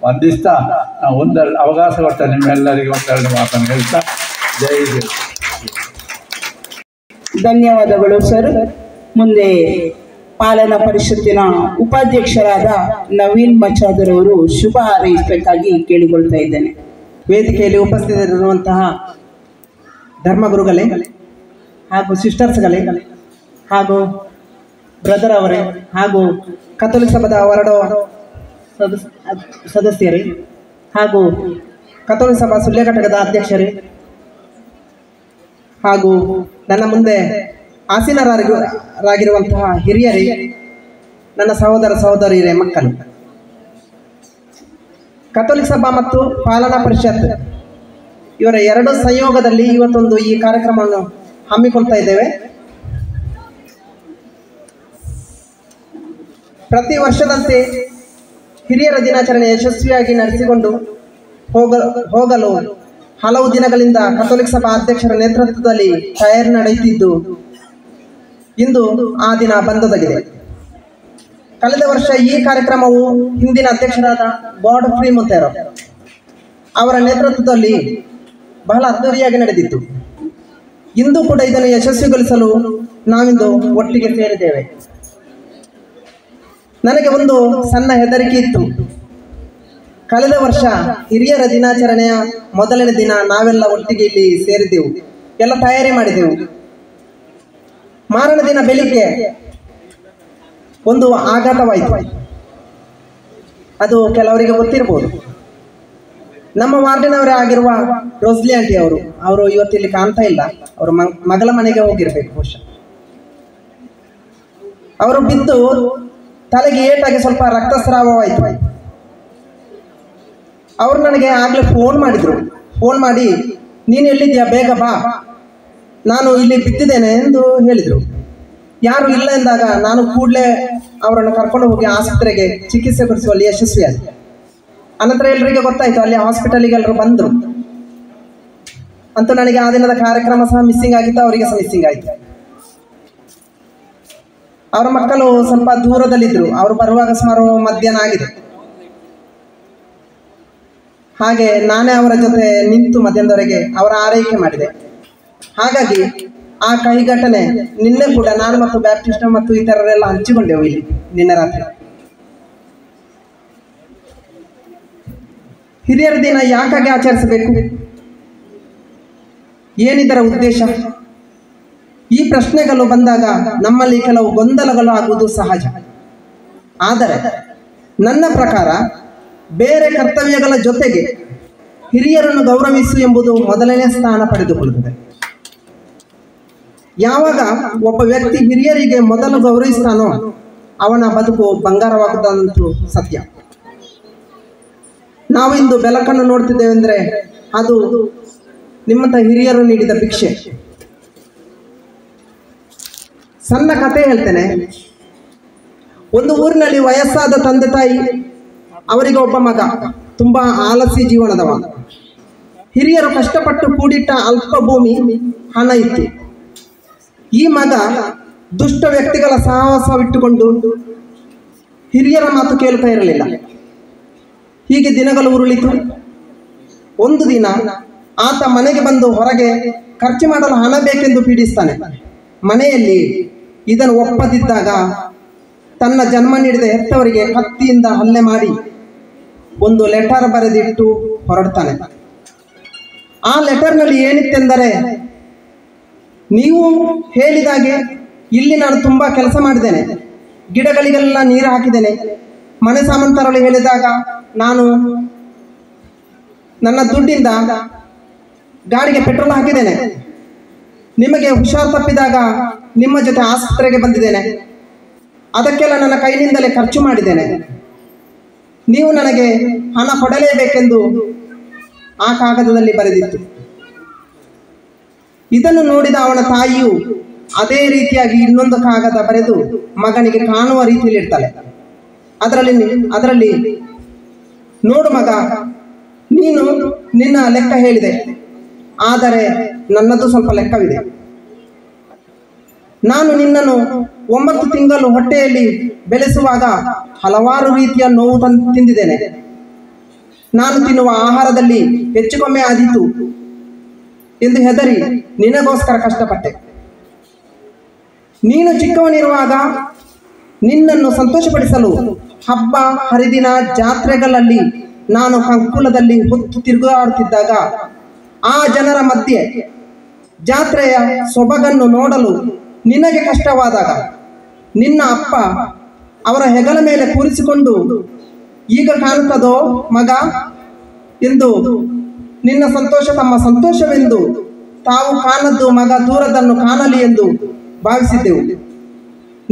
ವಂದಿಸ್ತಾ ನಾವು ಒಂದೆರಡು ಅವಕಾಶ ಕೊಟ್ಟ ನಿಮ್ಮೆಲ್ಲರಿಗೂ ಒಂದೆರಡು ಮಾತನ್ನು ಹೇಳ್ತಾ ಜೈ ಜೈ. ಧನ್ಯವಾದಗಳು ಸರ್. ಮುಂದೆ ಪಾಲನಾ ಪರಿಷತ್ತಿನ ಉಪಾಧ್ಯಕ್ಷರಾದ ನವೀನ್ ಮಚಾದರ್ ಅವರು ಶುಭ ಹಾರೈಸಬೇಕಾಗಿ ಕೇಳಿಕೊಳ್ತಾ ಇದ್ದೇನೆ. ವೇದಿಕೆಯಲ್ಲಿ ಉಪಸ್ಥಿತರಿರುವಂತಹ ಧರ್ಮಗುರುಗಳೇ ಹಾಗೂ ಸಿಸ್ಟರ್ಸ್ಗಳೇ ಹಾಗೂ ಬ್ರದರ್ ಅವರೇ ಹಾಗೂ ಕಥೋಲಿಕ ಸಭಾದ ವಾರ್ಡೋ ಸದಸ್ಯರೇ ಹಾಗೂ ಕಥೋಲಿಕ ಸಭಾ ಸುಳ್ಯ ಘಟಕದ ಅಧ್ಯಕ್ಷರೇ ಹಾಗೂ ನನ್ನ ಮುಂದೆ ಆಸೀನರಾಗಿರುವಂತಹ ಹಿರಿಯರೇ, ನನ್ನ ಸಹೋದರ ಸಹೋದರಿಯರೇ, ಮಕ್ಕಳು, ಕಥೋಲಿಕ ಸಭಾ ಮತ್ತು ಪಾಲನಾ ಪರಿಷತ್ ಇವರ ಎರಡು ಸಂಯೋಗದಲ್ಲಿ ಇವತ್ತೊಂದು ಈ ಕಾರ್ಯಕ್ರಮವನ್ನು ಹಮ್ಮಿಕೊಳ್ತಾ ಇದ್ದೇವೆ. ಪ್ರತಿ ವರ್ಷದಂತೆ ಹಿರಿಯರ ದಿನಾಚರಣೆ ಯಶಸ್ವಿಯಾಗಿ ನಡೆಸಿಕೊಂಡು ಹೋಗಲು ಹಲವು ದಿನಗಳಿಂದ ಕಥೋಲಿಕ ಸಭಾ ಅಧ್ಯಕ್ಷರ ನೇತೃತ್ವದಲ್ಲಿ ತಯಾರಿ ನಡೆಯುತ್ತಿದ್ದು ಇಂದು ಆ ದಿನ ಬಂದೊದಗಿದೆ. ಕಳೆದ ವರ್ಷ ಈ ಕಾರ್ಯಕ್ರಮವು ಹಿಂದಿನ ಅಧ್ಯಕ್ಷರಾದ ಗಾಡ್ಫ್ರಿ ಮೊಂತೆರೋ ಅವರ ನೇತೃತ್ವದಲ್ಲಿ ಬಹಳ ಅದ್ದೂರಿಯಾಗಿ ನಡೆದಿತ್ತು. ಇಂದು ಕೂಡ ಇದನ್ನು ಯಶಸ್ವಿಗೊಳಿಸಲು ನಾವಿಂದು ಒಟ್ಟಿಗೆ ಸೇರಿದ್ದೇವೆ. ನನಗೆ ಒಂದು ಸಣ್ಣ ಹೆದರಿಕೆ ಇತ್ತು. ಕಳೆದ ವರ್ಷ ಹಿರಿಯರ ದಿನಾಚರಣೆಯ ಮೊದಲನೇ ದಿನ ನಾವೆಲ್ಲ ಒಟ್ಟಿಗೆ ಇಲ್ಲಿ ಸೇರಿದ್ದೆವು, ಎಲ್ಲ ತಯಾರಿ ಮಾಡಿದೆವು. ಮಾರನೇ ದಿನ ಬೆಳಿಗ್ಗೆ ಒಂದು ಆಘಾತವಾಯಿತು. ಅದು ಕೆಲವರಿಗೆ ಗೊತ್ತಿರಬಹುದು. ನಮ್ಮ ವಾರ್ಡಿನವರೇ ಆಗಿರುವ ರೋಸ್ಲಿ ಆಂಟಿ ಅವರು ಇವತ್ತಿಲ್ಲಿ ಕಾಣ್ತಾ ಇಲ್ಲ. ಅವರು ಮಗಳ ಮನೆಗೆ ಹೋಗಿರ್ಬೇಕು ಬಹುಶಃ. ಅವರು ಬಿದ್ದು ತಲೆಗೆ ಏಟಾಗಿ ಸ್ವಲ್ಪ ರಕ್ತಸ್ರಾವವಾಯಿತು. ಅವರು ನನಗೆ ಆಗಲೇ ಫೋನ್ ಮಾಡಿದ್ರು. ಫೋನ್ ಮಾಡಿ, ನೀನು ಎಲ್ಲಿದ್ಯಾ, ಬೇಗ ಬಾ, ನಾನು ಇಲ್ಲಿ ಬಿದ್ದಿದ್ದೇನೆ ಎಂದು ಹೇಳಿದರು. ಯಾರು ಇಲ್ಲ ಎಂದಾಗ ನಾನು ಕೂಡಲೇ ಅವರನ್ನು ಕರ್ಕೊಂಡು ಹೋಗಿ ಆಸ್ಪತ್ರೆಗೆ ಚಿಕಿತ್ಸೆ ಕೊಡಿಸುವಲ್ಲಿ ಯಶಸ್ವಿಯಾದ. ಅನಂತರ ಎಲ್ಲರಿಗೆ ಗೊತ್ತಾಯಿತು, ಅಲ್ಲಿ ಹಾಸ್ಪಿಟಲಿಗೆ ಎಲ್ಲರೂ ಬಂದರು. ಅಂತೂ ನನಗೆ ಆ ದಿನದ ಕಾರ್ಯಕ್ರಮ ಸಹ ಮಿಸ್ಸಿಂಗ್ ಆಗಿತ್ತು, ಅವರಿಗೆ ಸಹ ಮಿಸ್ಸಿಂಗ್ ಆಯಿತು. ಅವರ ಮಕ್ಕಳು ಸ್ವಲ್ಪ ದೂರದಲ್ಲಿದ್ದರು. ಅವರು ಬರುವಾಗ ಸುಮಾರು ಮಧ್ಯಾಹ್ನ ಆಗಿದೆ. ಹಾಗೆ ನಾನೇ ಅವರ ಜೊತೆ ನಿಂತು ಮಧ್ಯಾಹ್ನದವರೆಗೆ ಅವರ ಆರೈಕೆ ಮಾಡಿದೆ. ಹಾಗಾಗಿ ಆ ಕಹಿ ಘಟನೆ ನಿನ್ನೆ ಕೂಡ ನಾನು ಮತ್ತು ಬ್ಯಾಪ್ಟಿಸ್ಟ್ ಮತ್ತು ಇತರರೆಲ್ಲ ಹಂಚಿಕೊಂಡೆವು ಇಲ್ಲಿ ನಿನ್ನೆ ರಾತ್ರಿ. ಹಿರಿಯರ ದಿನ ಯಾಕಾಗಿ ಆಚರಿಸಬೇಕು, ಏನಿದರ ಉದ್ದೇಶ? ಈ ಪ್ರಶ್ನೆಗಳು ಬಂದಾಗ ನಮ್ಮಲ್ಲಿ ಕೆಲವು ಗೊಂದಲಗಳು ಆಗುವುದು ಸಹಜ. ಆದರೆ ನನ್ನ ಪ್ರಕಾರ ಬೇರೆ ಕರ್ತವ್ಯಗಳ ಜೊತೆಗೆ ಹಿರಿಯರನ್ನು ಗೌರವಿಸು ಎಂಬುದು ಮೊದಲನೇ ಸ್ಥಾನ ಪಡೆದುಕೊಳ್ಳುತ್ತದೆ. ಯಾವಾಗ ಒಬ್ಬ ವ್ಯಕ್ತಿ ಹಿರಿಯರಿಗೆ ಮೊದಲು ಗೌರವಿಸ್ತಾನೋ ಅವನ ಬದುಕು ಬಂಗಾರವಾಗುವುದಂತೂ ಸತ್ಯ. ನಾವು ಇಂದು ಬೆಳಕನ್ನು ನೋಡ್ತಿದ್ದೇವೆ ಅಂದರೆ ಅದು ನಿಮ್ಮಂಥ ಹಿರಿಯರು ನೀಡಿದ ಭಿಕ್ಷೆ. ಸಣ್ಣ ಕಥೆ ಹೇಳ್ತೇನೆ. ಒಂದು ಊರಿನಲ್ಲಿ ವಯಸ್ಸಾದ ತಂದೆ ತಾಯಿ ಅವರಿಗೆ ಒಬ್ಬ ಮಗ, ತುಂಬ ಆಲಸಿ ಜೀವನದವ. ಹಿರಿಯರು ಕಷ್ಟಪಟ್ಟು ಕೂಡಿಟ್ಟ ಅಲ್ಪ ಭೂಮಿ, ಹಣ ಇತ್ತು. ಈ ಮಗ ದುಷ್ಟ ವ್ಯಕ್ತಿಗಳ ಸಹವಾಸವಿಟ್ಟುಕೊಂಡು ಹಿರಿಯರ ಮಾತು ಕೇಳ್ತಾ ಇರಲಿಲ್ಲ. ಹೀಗೆ ದಿನಗಳು ಉರುಳಿತು. ಒಂದು ದಿನ ಆತ ಮನೆಗೆ ಬಂದು ಹೊರಗೆ ಖರ್ಚು ಮಾಡಲು ಹಣ ಬೇಕೆಂದು ಪೀಡಿಸ್ತಾನೆ. ಮನೆಯಲ್ಲಿ ಇದನ್ನು ಒಪ್ಪದಿದ್ದಾಗ ತನ್ನ ಜನ್ಮ ನೀಡಿದ ಹೆತ್ತವರಿಗೆ ಕತ್ತಿಯಿಂದ ಹಲ್ಲೆ ಮಾಡಿ ಒಂದು ಲೆಟರ್ ಬರೆದಿಟ್ಟು ಹೊರಡ್ತಾನೆ. ಆ ಲೆಟರ್ನಲ್ಲಿ ಏನಿತ್ತೆಂದರೆ, ನೀವು ಹೇಳಿದಾಗೆ ಇಲ್ಲಿ ನಾನು ತುಂಬ ಕೆಲಸ ಮಾಡಿದ್ದೇನೆ, ಗಿಡಗಳಿಗೆಲ್ಲ ನೀರು ಹಾಕಿದ್ದೇನೆ, ಮನೆ ಸಾಮಾನು ತರಲು ಹೇಳಿದಾಗ ನಾನು ನನ್ನ ದುಡ್ಡಿಂದ ಗಾಡಿಗೆ ಪೆಟ್ರೋಲ್ ಹಾಕಿದ್ದೇನೆ, ನಿಮಗೆ ಹುಷಾರು ತಪ್ಪಿದಾಗ ನಿಮ್ಮ ಜೊತೆ ಆಸ್ಪತ್ರೆಗೆ ಬಂದಿದ್ದೇನೆ, ಅದಕ್ಕೆಲ್ಲ ನನ್ನ ಕೈನಿಂದಲೇ ಖರ್ಚು ಮಾಡಿದ್ದೇನೆ, ನೀವು ನನಗೆ ಹಣ ಕೊಡಲೇಬೇಕೆಂದು ಆ ಕಾಗದದಲ್ಲಿ ಬರೆದಿತ್ತು. ಇದನ್ನು ನೋಡಿದ ಅವನ ತಾಯಿಯು ಅದೇ ರೀತಿಯಾಗಿ ಇನ್ನೊಂದು ಕಾಗದ ಬರೆದು ಮಗನಿಗೆ ಕಾಣುವ ರೀತಿಯಲ್ಲಿ ಇಡ್ತಾಳೆ. ಅದರಲ್ಲಿ ನೋಡು ಮಗ, ನೀನು ನಿನ್ನ ಲೆಕ್ಕ ಹೇಳಿದೆ, ಆದರೆ ನನ್ನದು ಸ್ವಲ್ಪ ಲೆಕ್ಕವಿದೆ. ನಾನು ನಿನ್ನನ್ನು 9 ತಿಂಗಳು ಹೊಟ್ಟೆಯಲ್ಲಿ ಬೆಳೆಸುವಾಗ ಹಲವಾರು ರೀತಿಯ ನೋವು ತಿಂದಿದ್ದೇನೆ. ನಾನು ತಿನ್ನುವ ಆಹಾರದಲ್ಲಿ ಹೆಚ್ಚು ಕಮ್ಮಿ ಆದೀತು ಎಂದು ಹೆದರಿ ನಿನಗೋಸ್ಕರ ಕಷ್ಟಪಟ್ಟೆ. ನೀನು ಚಿಕ್ಕವನಿರುವಾಗ ನಿನ್ನನ್ನು ಸಂತೋಷಪಡಿಸಲು ಹಬ್ಬ ಹರಿದಿನ ಜಾತ್ರೆಗಳಲ್ಲಿ ನಾನು ಕಂಕುಲದಲ್ಲಿ ಹೊತ್ತು ತಿರುಗಾಡುತ್ತಿದ್ದಾಗ ಆ ಜನರ ಮಧ್ಯೆ ಜಾತ್ರೆಯ ಸೊಬಗನ್ನು ನೋಡಲು ನಿನಗೆ ಕಷ್ಟವಾದಾಗ ನಿನ್ನ ಅಪ್ಪ ಅವರ ಹೆಗಲ ಮೇಲೆ ಕೂರಿಸಿಕೊಂಡು, ಈಗ ಕಾಣುತ್ತದೋ ಮಗ ಎಂದು ನಿನ್ನ ಸಂತೋಷ ತಮ್ಮ ಸಂತೋಷವೆಂದು ತಾವು ಕಾಣದ್ದು ಮಗ ದೂರದನ್ನು ಕಾಣಲಿ ಎಂದು ಭಾವಿಸಿದ್ದೆವು.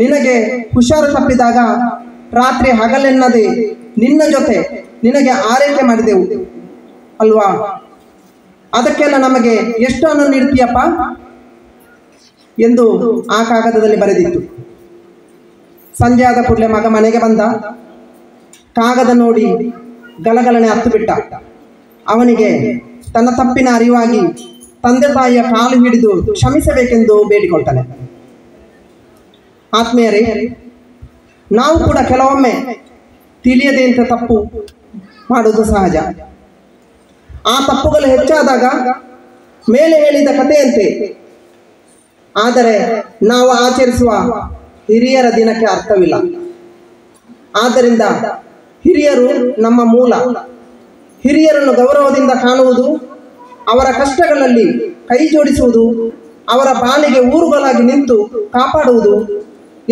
ನಿನಗೆ ಹುಷಾರು ತಪ್ಪಿದಾಗ ರಾತ್ರಿ ಹಗಲೆನ್ನದೆ ನಿನ್ನ ಜೊತೆ ನಿನಗೆ ಆರೈಕೆ ಮಾಡಿದೆವು ಅಲ್ವಾ? ಅದಕ್ಕೆಲ್ಲ ನಮಗೆ ಎಷ್ಟು ಹಣ ನೀಡ್ತೀಯಪ್ಪ ಎಂದು ಆ ಕಾಗದದಲ್ಲಿ ಬರೆದಿತ್ತು. ಸಂಜೆ ಆದ ಕೂಡಲೇ ಮಗ ಮನೆಗೆ ಬಂದ. ಕಾಗದ ನೋಡಿ ಗಲಗಲನೆ ಹತ್ತು ಬಿಟ್ಟ. ಅವನಿಗೆ ತನ್ನ ತಪ್ಪಿನ ಅರಿವಾಗಿ ತಂದೆ ತಾಯಿಯ ಕಾಲು ಹಿಡಿದು ಕ್ಷಮಿಸಬೇಕೆಂದು ಬೇಡಿಕೊಳ್ತಾನೆ. ಆತ್ಮೀಯರೇ, ನಾವು ಕೂಡ ಕೆಲವೊಮ್ಮೆ ತಿಳಿಯದೆ ಇಂಥ ತಪ್ಪು ಮಾಡುವುದು ಸಹಜ. ಆ ತಪ್ಪುಗಳು ಹೆಚ್ಚಾದಾಗ ಮೇಲೆ ಹೇಳಿದ ಕಥೆಯಂತೆ ಆದರೆ ನಾವು ಆಚರಿಸುವ ಹಿರಿಯರ ದಿನಕ್ಕೆ ಅರ್ಥವಿಲ್ಲ. ಆದ್ದರಿಂದ ಹಿರಿಯರು ನಮ್ಮ ಮೂಲ. ಹಿರಿಯರನ್ನು ಗೌರವದಿಂದ ಕಾಣುವುದು, ಅವರ ಕಷ್ಟಗಳಲ್ಲಿ ಕೈ ಜೋಡಿಸುವುದು, ಅವರ ಬಾಳಿಗೆ ಊರುಗಳಾಗಿ ನಿಂತು ಕಾಪಾಡುವುದು,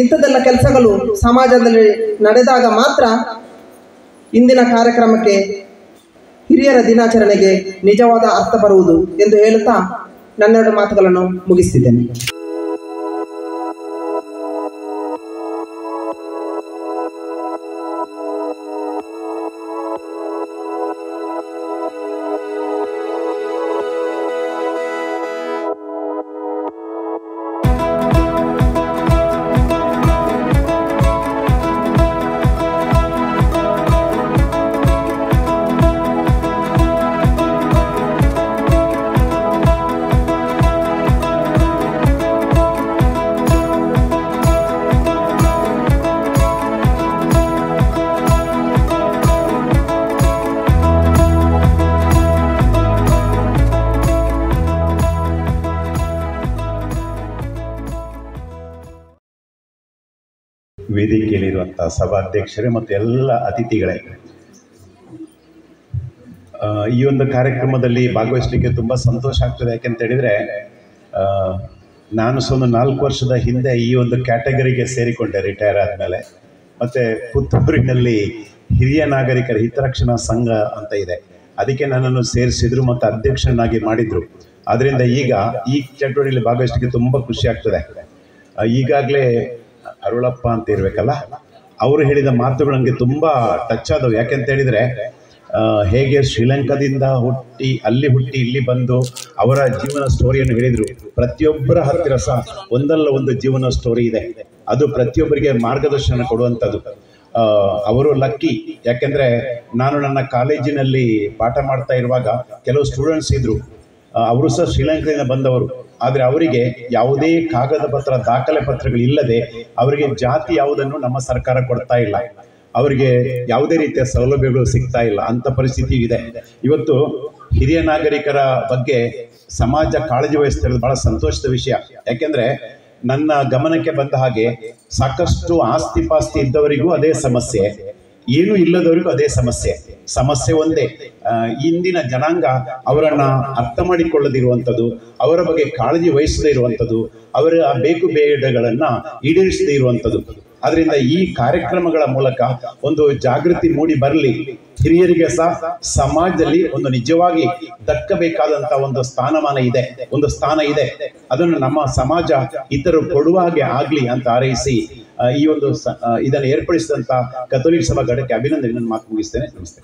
ಇಂಥದ್ದೆಲ್ಲ ಕೆಲಸಗಳು ಸಮಾಜದಲ್ಲಿ ನಡೆದಾಗ ಮಾತ್ರ ಇಂದಿನ ಕಾರ್ಯಕ್ರಮಕ್ಕೆ ಹಿರಿಯರ ದಿನಾಚರಣೆಗೆ ನಿಜವಾದ ಅರ್ಥ ಬರುವುದು ಎಂದು ಹೇಳುತ್ತಾ ನನ್ನೆರಡು ಮಾತುಗಳನ್ನು ಮುಗಿಸ್ತಿದ್ದೇನೆ. ವೇದಿಕೆಯಲ್ಲಿರುವಂಥ ಸಭಾಧ್ಯಕ್ಷರೇ ಮತ್ತು ಎಲ್ಲ ಅತಿಥಿಗಳೇ, ಈ ಒಂದು ಕಾರ್ಯಕ್ರಮದಲ್ಲಿ ಭಾಗವಹಿಸಲಿಕ್ಕೆ ತುಂಬ ಸಂತೋಷ ಆಗ್ತದೆ. ಯಾಕೆಂತ ಹೇಳಿದರೆ ನಾನು ಸುಮಾರು 4 ವರ್ಷದ ಹಿಂದೆ ಈ ಒಂದು ಕ್ಯಾಟಗರಿಗೆ ಸೇರಿಕೊಂಡೆ ರಿಟೈರ್ ಆದಮೇಲೆ. ಮತ್ತು ಪುತ್ತೂರಿನಲ್ಲಿ ಹಿರಿಯ ನಾಗರಿಕರ ಹಿತರಕ್ಷಣಾ ಸಂಘ ಅಂತ ಇದೆ, ಅದಕ್ಕೆ ನನ್ನನ್ನು ಸೇರಿಸಿದರು ಮತ್ತು ಅಧ್ಯಕ್ಷನಾಗಿ ಮಾಡಿದರು. ಆದ್ದರಿಂದ ಈಗ ಈ ಚಟುವಟಿಕೆಯಲ್ಲಿ ಭಾಗವಹಿಸಲಿಕ್ಕೆ ತುಂಬ ಖುಷಿ ಆಗ್ತದೆ. ಈಗಾಗಲೇ ಅರುಳಪ್ಪ ಅಂತ ಇರಬೇಕಲ್ಲ, ಅವರು ಹೇಳಿದ ಮಾತುಗಳು ನನಗೆ ತುಂಬ ಟಚ್ ಆದವು. ಯಾಕೆಂತ ಹೇಳಿದರೆ ಹೇಗೆ ಶ್ರೀಲಂಕಾದಿಂದ ಹುಟ್ಟಿ ಇಲ್ಲಿ ಬಂದು ಅವರ ಜೀವನ ಸ್ಟೋರಿಯನ್ನು ಹೇಳಿದರು. ಪ್ರತಿಯೊಬ್ಬರ ಹತ್ತಿರ ಸಹ ಒಂದಲ್ಲ ಒಂದು ಜೀವನ ಸ್ಟೋರಿ ಇದೆ, ಅದು ಪ್ರತಿಯೊಬ್ಬರಿಗೆ ಮಾರ್ಗದರ್ಶನ ಕೊಡುವಂಥದ್ದು. ಅವರು ಲಕ್ಕಿ. ಯಾಕೆಂದರೆ ನಾನು ನನ್ನ ಕಾಲೇಜಿನಲ್ಲಿ ಪಾಠ ಮಾಡ್ತಾ ಇರುವಾಗ ಕೆಲವು ಸ್ಟೂಡೆಂಟ್ಸ್ ಇದ್ದರು, ಅವರು ಸಹ ಶ್ರೀಲಂಕಾದಿಂದ ಬಂದವರು. ಆದರೆ ಅವರಿಗೆ ಯಾವುದೇ ಕಾಗದ ಪತ್ರ ದಾಖಲೆ ಪತ್ರಗಳಿಲ್ಲದೆ ಅವರಿಗೆ ಜಾತಿ ಯಾವುದನ್ನು ನಮ್ಮ ಸರ್ಕಾರ ಕೊಡ್ತಾ ಇಲ್ಲ, ಅವರಿಗೆ ಯಾವುದೇ ರೀತಿಯ ಸೌಲಭ್ಯಗಳು ಸಿಗ್ತಾ ಇಲ್ಲ. ಅಂಥ ಪರಿಸ್ಥಿತಿ ಇದೆ. ಇವತ್ತು ಹಿರಿಯ ನಾಗರಿಕರ ಬಗ್ಗೆ ಸಮಾಜ ಕಾಳಜಿ ವಹಿಸ್ತಿರೋದು ಬಹಳ ಸಂತೋಷದ ವಿಷಯ. ಯಾಕೆಂದರೆ ನನ್ನ ಗಮನಕ್ಕೆ ಬಂದ ಹಾಗೆ ಸಾಕಷ್ಟು ಆಸ್ತಿ ಪಾಸ್ತಿ ಇದ್ದವರಿಗೂ ಅದೇ ಸಮಸ್ಯೆ, ಏನೂ ಇಲ್ಲದವರಿಗೂ ಅದೇ ಸಮಸ್ಯೆ ಒಂದೇ. ಇಂದಿನ ಜನಾಂಗ ಅವರನ್ನು ಅರ್ಥ ಮಾಡಿಕೊಳ್ಳದಿರುವಂಥದ್ದು, ಅವರ ಬಗ್ಗೆ ಕಾಳಜಿ ವಹಿಸದೇ ಇರುವಂಥದ್ದು, ಅವರ ಬೇಕು ಬೇಡಗಳನ್ನು ಈಡೇರಿಸದೇ ಇರುವಂಥದ್ದು. ಅದರಿಂದ ಈ ಕಾರ್ಯಕ್ರಮಗಳ ಮೂಲಕ ಒಂದು ಜಾಗೃತಿ ಮೂಡಿ ಬರಲಿ. ಹಿರಿಯರಿಗೆ ಸಹ ಸಮಾಜದಲ್ಲಿ ಒಂದು ನಿಜವಾಗಿ ದಕ್ಕಬೇಕಾದಂಥ ಒಂದು ಸ್ಥಾನಮಾನ ಇದೆ, ಒಂದು ಸ್ಥಾನ ಇದೆ. ಅದನ್ನು ನಮ್ಮ ಸಮಾಜ ಇತರರು ಕೊಡುವ ಹಾಗೆ ಆಗಲಿ ಅಂತ ಹಾರೈಸಿ ಈ ಒಂದು ಇದನ್ನು ಏರ್ಪಡಿಸಿದಂಥ ಕಥೋಲಿಕ ಸಭಾ ಘಟಕಕ್ಕೆ ಅಭಿನಂದನೆ ಮಾತು ಮುಗಿಸ್ತೇನೆ. ನಮಸ್ತೆ.